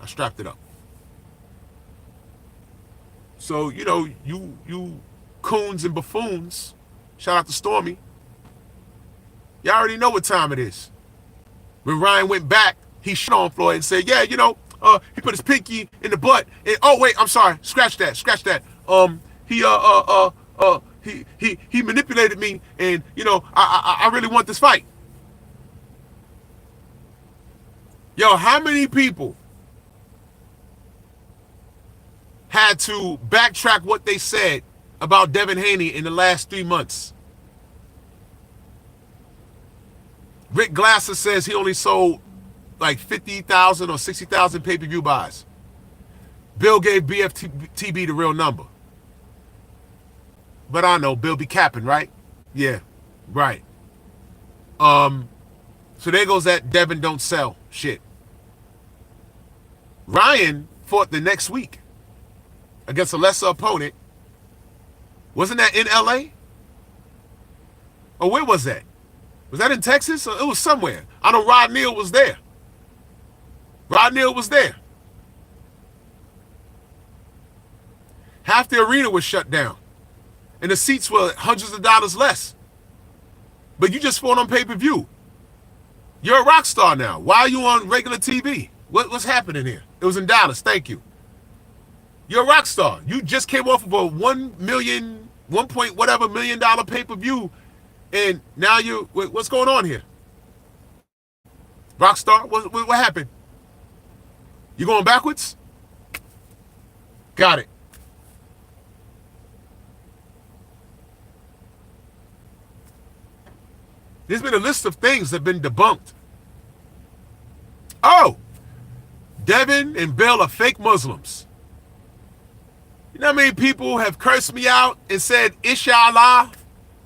I strapped it up. So, you know, you coons and buffoons, shout out to Stormy. Y'all already know what time it is. When Ryan went back, he shit on Floyd and said, yeah, you know, he put his pinky in the butt. And, oh, wait, I'm sorry. Scratch that. He manipulated me, and, you know, I really want this fight. Yo, how many people had to backtrack what they said about Devin Haney in the last 3 months? Rick Glasser says he only sold like 50,000 or 60,000 pay-per-view buys. Bill gave BFTB the real number. But I know Bill be capping, right? Yeah, right. So there goes that Devin don't sell shit. Ryan fought the next week against a lesser opponent. Wasn't that in LA? Or where was that? Was that in Texas? Or it was somewhere. I know Rod Neal was there. Rod Neal was there. Half the arena was shut down. And the seats were hundreds of dollars less. But you just fought on pay-per-view. You're a rock star now. Why are you on regular TV? What's happening here? It was in Dallas. Thank you. You're a rock star. You just came off of a $1 point whatever million pay-per-view. And now what's going on here? Rockstar? What happened? You going backwards? Got it. There's been a list of things that have been debunked. Oh, Devin and Bill are fake Muslims. You know how many people have cursed me out and said, Inshallah,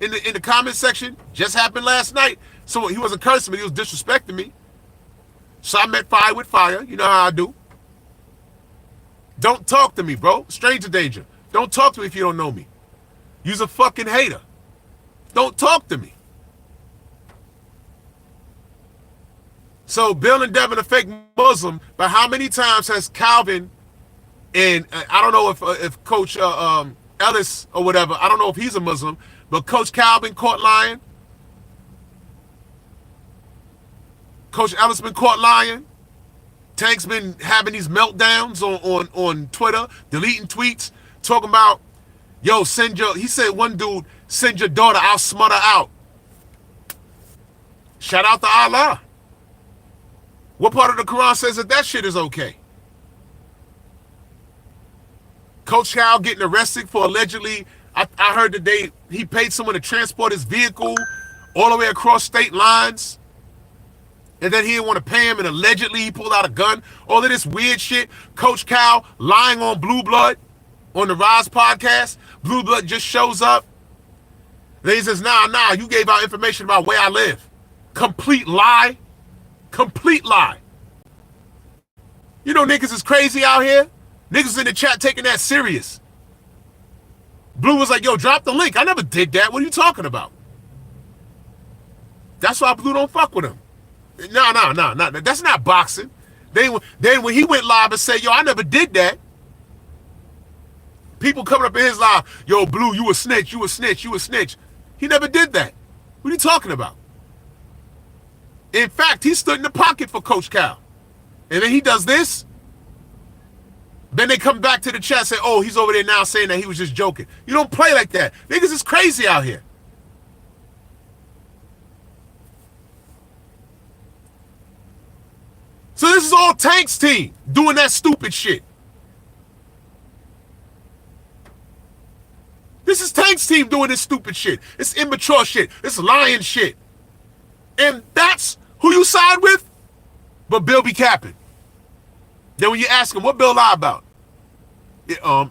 in the comment section? Just happened last night. So he wasn't cursing me, he was disrespecting me. So I met fire with fire. You know how I do. Don't talk to me, bro. Stranger danger. Don't talk to me if you don't know me. You's a fucking hater. Don't talk to me. So Bill and Devin are fake Muslim, but how many times has Calvin and I don't know if Coach Ellis or whatever, I don't know if he's a Muslim, but Coach Cal been caught lying. Coach Ellis been caught lying. Tank's been having these meltdowns on Twitter, deleting tweets, talking about, yo, he said one dude, send your daughter, I'll smut her out. Shout out to Allah. What part of the Quran says that shit is okay? Coach Cal getting arrested for allegedly, I heard that he paid someone to transport his vehicle all the way across state lines. And then he didn't want to pay him, and allegedly he pulled out a gun. All of this weird shit. Coach Cal lying on Blue Blood on the Rise podcast. Blue Blood just shows up. Then he says, nah, you gave out information about where I live. Complete lie. Complete lie. You know niggas is crazy out here. Niggas in the chat taking that serious. Blue was like, yo, drop the link. I never did that. What are you talking about? That's why Blue don't fuck with him. No. That's not boxing. Then when he went live and said, yo, I never did that. People coming up in his live, yo, Blue, you a snitch, you a snitch, you a snitch. He never did that. What are you talking about? In fact, he stood in the pocket for Coach Cal. And then he does this. Then they come back to the chat and say, oh, he's over there now saying that he was just joking. You don't play like that. Niggas is crazy out here. So this is all Tank's team doing that stupid shit. This is Tank's team doing this stupid shit. It's immature shit. It's lying shit. And that's who you side with? But Bill be capping. Then when you ask him, what Bill lie about? Yeah,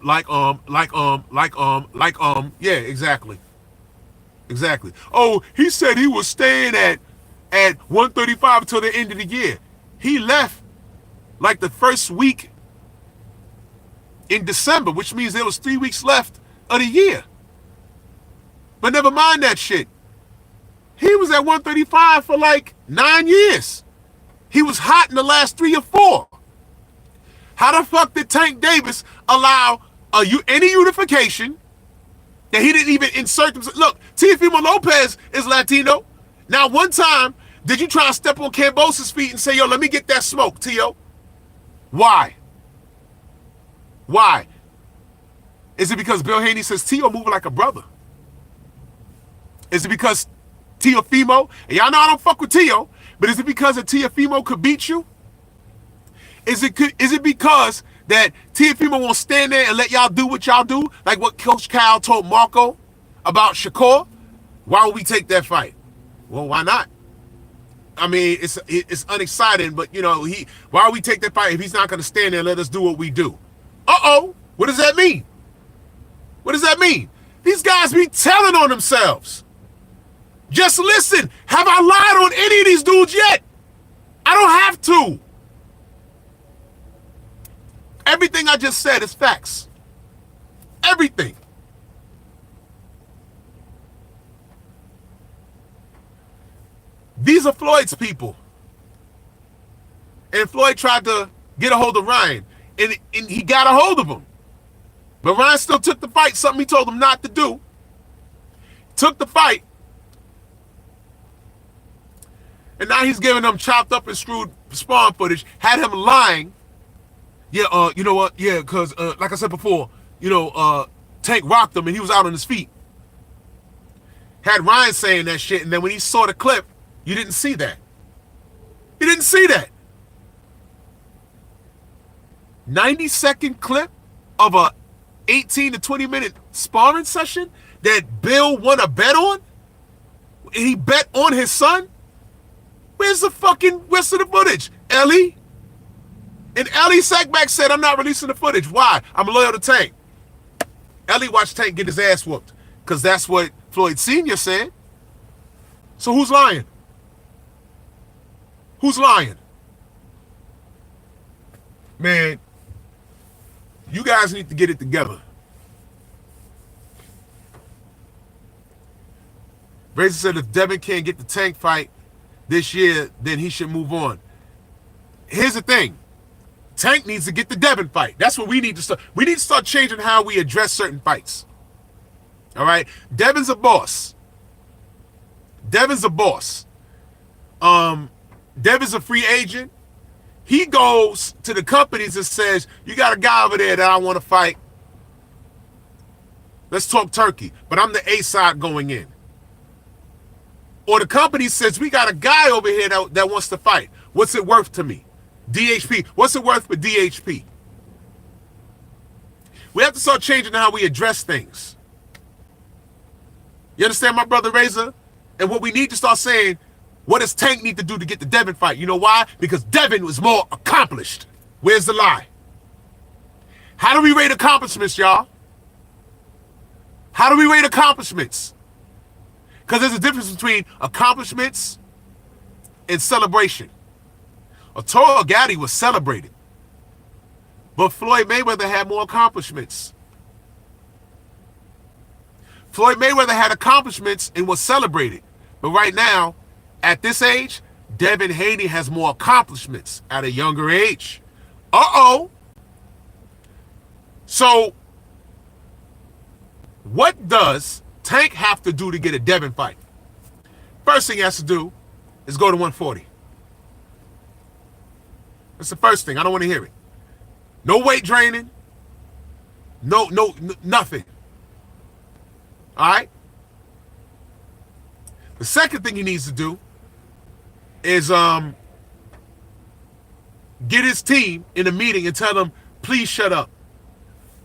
yeah, exactly. Exactly. Oh, he said he was staying at 135 until the end of the year. He left like the first week in December, which means there was 3 weeks left of the year. But never mind that shit. He was at 135 for like 9 years. He was hot in the last 3 or 4. How the fuck did Tank Davis allow any unification that he didn't even insert himself? Look, Teofimo Lopez is Latino. Now, one time, did you try to step on Cambosa's feet and say, yo, let me get that smoke, Tio? Why? Why? Is it because Bill Haney says Tio moving like a brother? Is it because Teofimo, and y'all know I don't fuck with Tio, but is it because that Teofimo could beat you? Is it because that Teofimo won't stand there and let y'all do what y'all do, like what Coach Cal told Marco about Shakur? Why would we take that fight? Well, why not? I mean, it's unexciting, but you know, why would we take that fight if he's not going to stand there and let us do what we do? Uh-oh, what does that mean? What does that mean? These guys be telling on themselves. Just listen, have I lied on any of these dudes yet? I don't have to. Everything I just said is facts. Everything. These are Floyd's people. And Floyd tried to get a hold of Ryan. And he got a hold of him. But Ryan still took the fight, something he told him not to do. Took the fight. And now he's giving them chopped up and screwed spawn footage. Had him lying. Yeah, you know what? Yeah, because like I said before, you know, Tank rocked him and he was out on his feet. Had Ryan saying that shit, and then when he saw the clip, you didn't see that. You didn't see that. 90-second clip of a 18 to 20 minute sparring session that Bill won a bet on? He bet on his son? Where's the fucking rest of the footage? Ellie? And Ellie Sackback said, I'm not releasing the footage. Why? I'm loyal to Tank. Ellie watched Tank get his ass whooped. Because that's what Floyd Sr. said. So who's lying? Who's lying? Man, you guys need to get it together. Razor said if Devin can't get the Tank fight this year, then he should move on. Here's the thing. Tank needs to get the Devin fight. That's what we need to start. We need to start changing how we address certain fights. All right? Devin's a boss. Devin's a boss. Devin's a free agent. He goes to the companies and says, you got a guy over there that I want to fight. Let's talk turkey. But I'm the A side going in. Or the company says, we got a guy over here that wants to fight. What's it worth to me? DHP. What's it worth for DHP? We have to start changing how we address things. You understand, my brother Razor? And what we need to start saying, what does Tank need to do to get the Devin fight? You know why? Because Devin was more accomplished. Where's the lie? How do we rate accomplishments, y'all? How do we rate accomplishments? Because there's a difference between accomplishments and celebration. Arturo Gatti was celebrated. But Floyd Mayweather had more accomplishments. Floyd Mayweather had accomplishments and was celebrated. But right now, at this age, Devin Haney has more accomplishments at a younger age. Uh-oh. So, what does Tank have to do to get a Devin fight? First thing he has to do is go to 140. That's the first thing. I don't want to hear it. No weight draining. No, nothing. All right? The second thing he needs to do is get his team in a meeting and tell them, please shut up.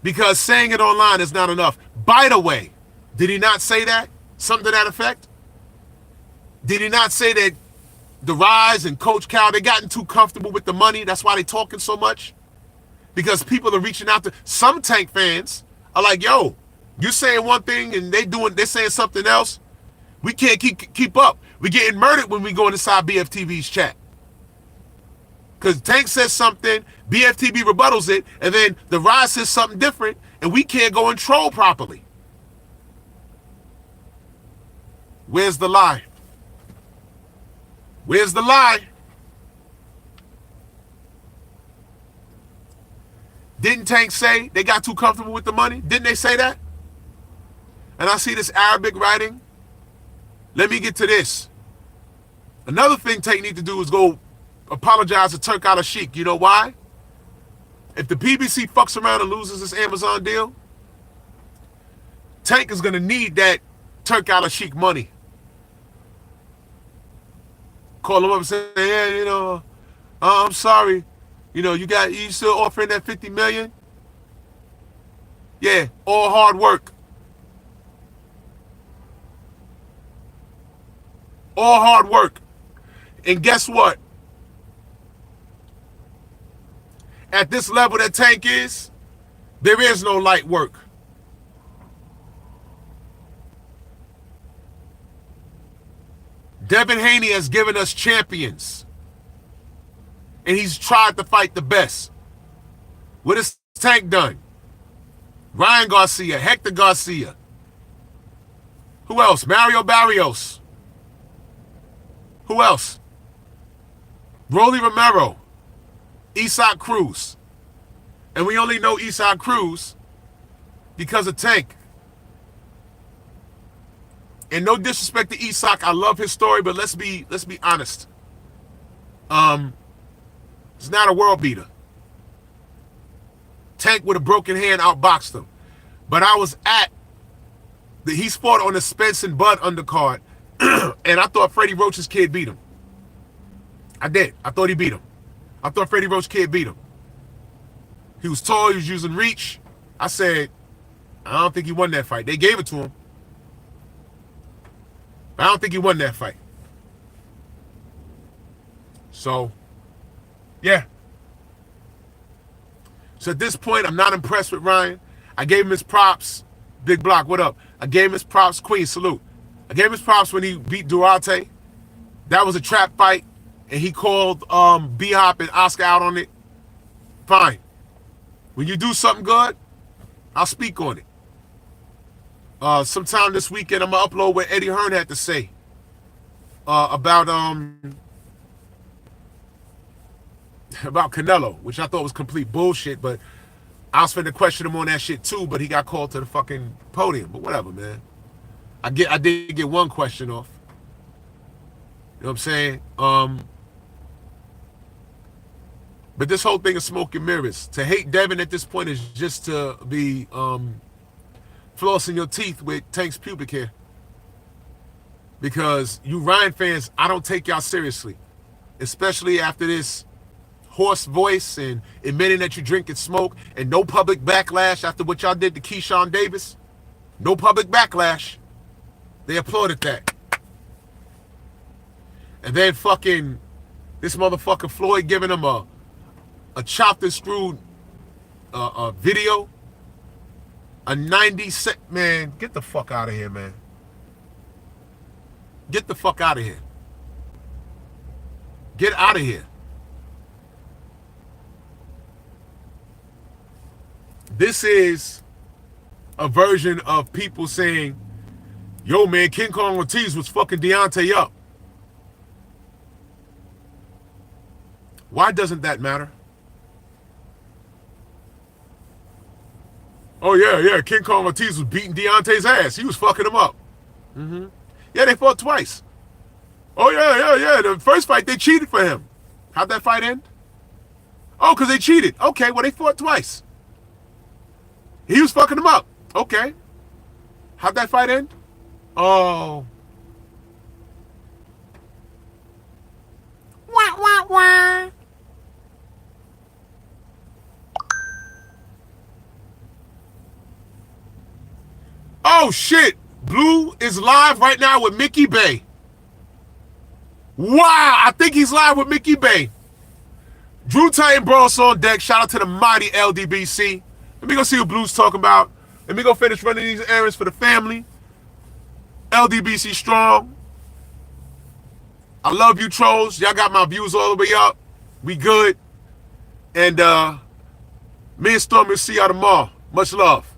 Because saying it online is not enough. By the way, did he not say that? Something to that effect? Did he not say that the Rise and Coach Cal, they gotten too comfortable with the money? That's why they talking so much? Because people are reaching out to some Tank fans are like, yo, you're saying one thing and they're saying something else. We can't keep up. We're getting murdered when we go inside BFTV's chat. Because Tank says something, BFTV rebuttals it, and then the Rise says something different, and we can't go and troll properly. Where's the lie? Where's the lie? Didn't Tank say they got too comfortable with the money? Didn't they say that? And I see this Arabic writing. Let me get to this. Another thing Tank need to do is go apologize to Turk Al-Sheikh. You know why? If the PBC fucks around and loses this Amazon deal, Tank is going to need that Turk Al-Sheikh money. Call him up and say, yeah, you know, I'm sorry. You know, you still offering that 50 million? Yeah, all hard work. All hard work. And guess what? At this level that Tank is, there is no light work. Devin Haney has given us champions. And he's tried to fight the best. What has Tank done? Ryan Garcia, Hector Garcia. Who else? Mario Barrios. Who else? Rolly Romero. Isak Cruz. And we only know Isak Cruz because of Tank. And no disrespect to Isak, I love his story, but let's be honest. It's not a world beater. Tank with a broken hand outboxed him. But I was he fought on the Spence and Bud undercard, and I thought Freddie Roach's kid beat him. I did. I thought he beat him. I thought Freddie Roach's kid beat him. He was tall, he was using reach. I said, I don't think he won that fight. They gave it to him. I don't think he won that fight. So, yeah. So at this point, I'm not impressed with Ryan. I gave him his props. Big Block, what up? I gave him his props. Queen, salute. I gave him his props when he beat Duarte. That was a trap fight, and he called B-Hop and Oscar out on it. Fine. When you do something good, I'll speak on it. Sometime this weekend, I'm going to upload what Eddie Hearn had to say about Canelo, which I thought was complete bullshit, but I was finna question him on that shit too, but he got called to the fucking podium. But whatever, man. I did get one question off. You know what I'm saying? But this whole thing of smoke and mirrors. To hate Devin at this point is just to be flossing your teeth with Tank's pubic hair. Because you Ryan fans, I don't take y'all seriously. Especially after this hoarse voice and admitting that you drink and smoke and no public backlash after what y'all did to Keyshawn Davis. No public backlash. They applauded that. And then fucking this motherfucker Floyd giving him a chopped and screwed video. A 90-second, man, get the fuck out of here, man. Get the fuck out of here. Get out of here. This is a version of people saying, yo, man, King Kong Ortiz was fucking Deontay up. Why doesn't that matter? Oh, yeah, King Kong Ortiz was beating Deontay's ass. He was fucking him up. Mm-hmm. Yeah, they fought twice. Oh, yeah. The first fight, they cheated for him. How'd that fight end? Oh, because they cheated. Okay, well, they fought twice. He was fucking him up. Okay. How'd that fight end? Oh. Wah, wah, wah. Oh, shit. Blue is live right now with Mickey Bay. Wow, I think he's live with Mickey Bay. Drew Titan Bros on deck. Shout out to the mighty LDBC. Let me go see what Blue's talking about. Let me go finish running these errands for the family. LDBC strong. I love you, trolls. Y'all got my views all the way up. We good. And me and Stormy will see y'all tomorrow. Much love.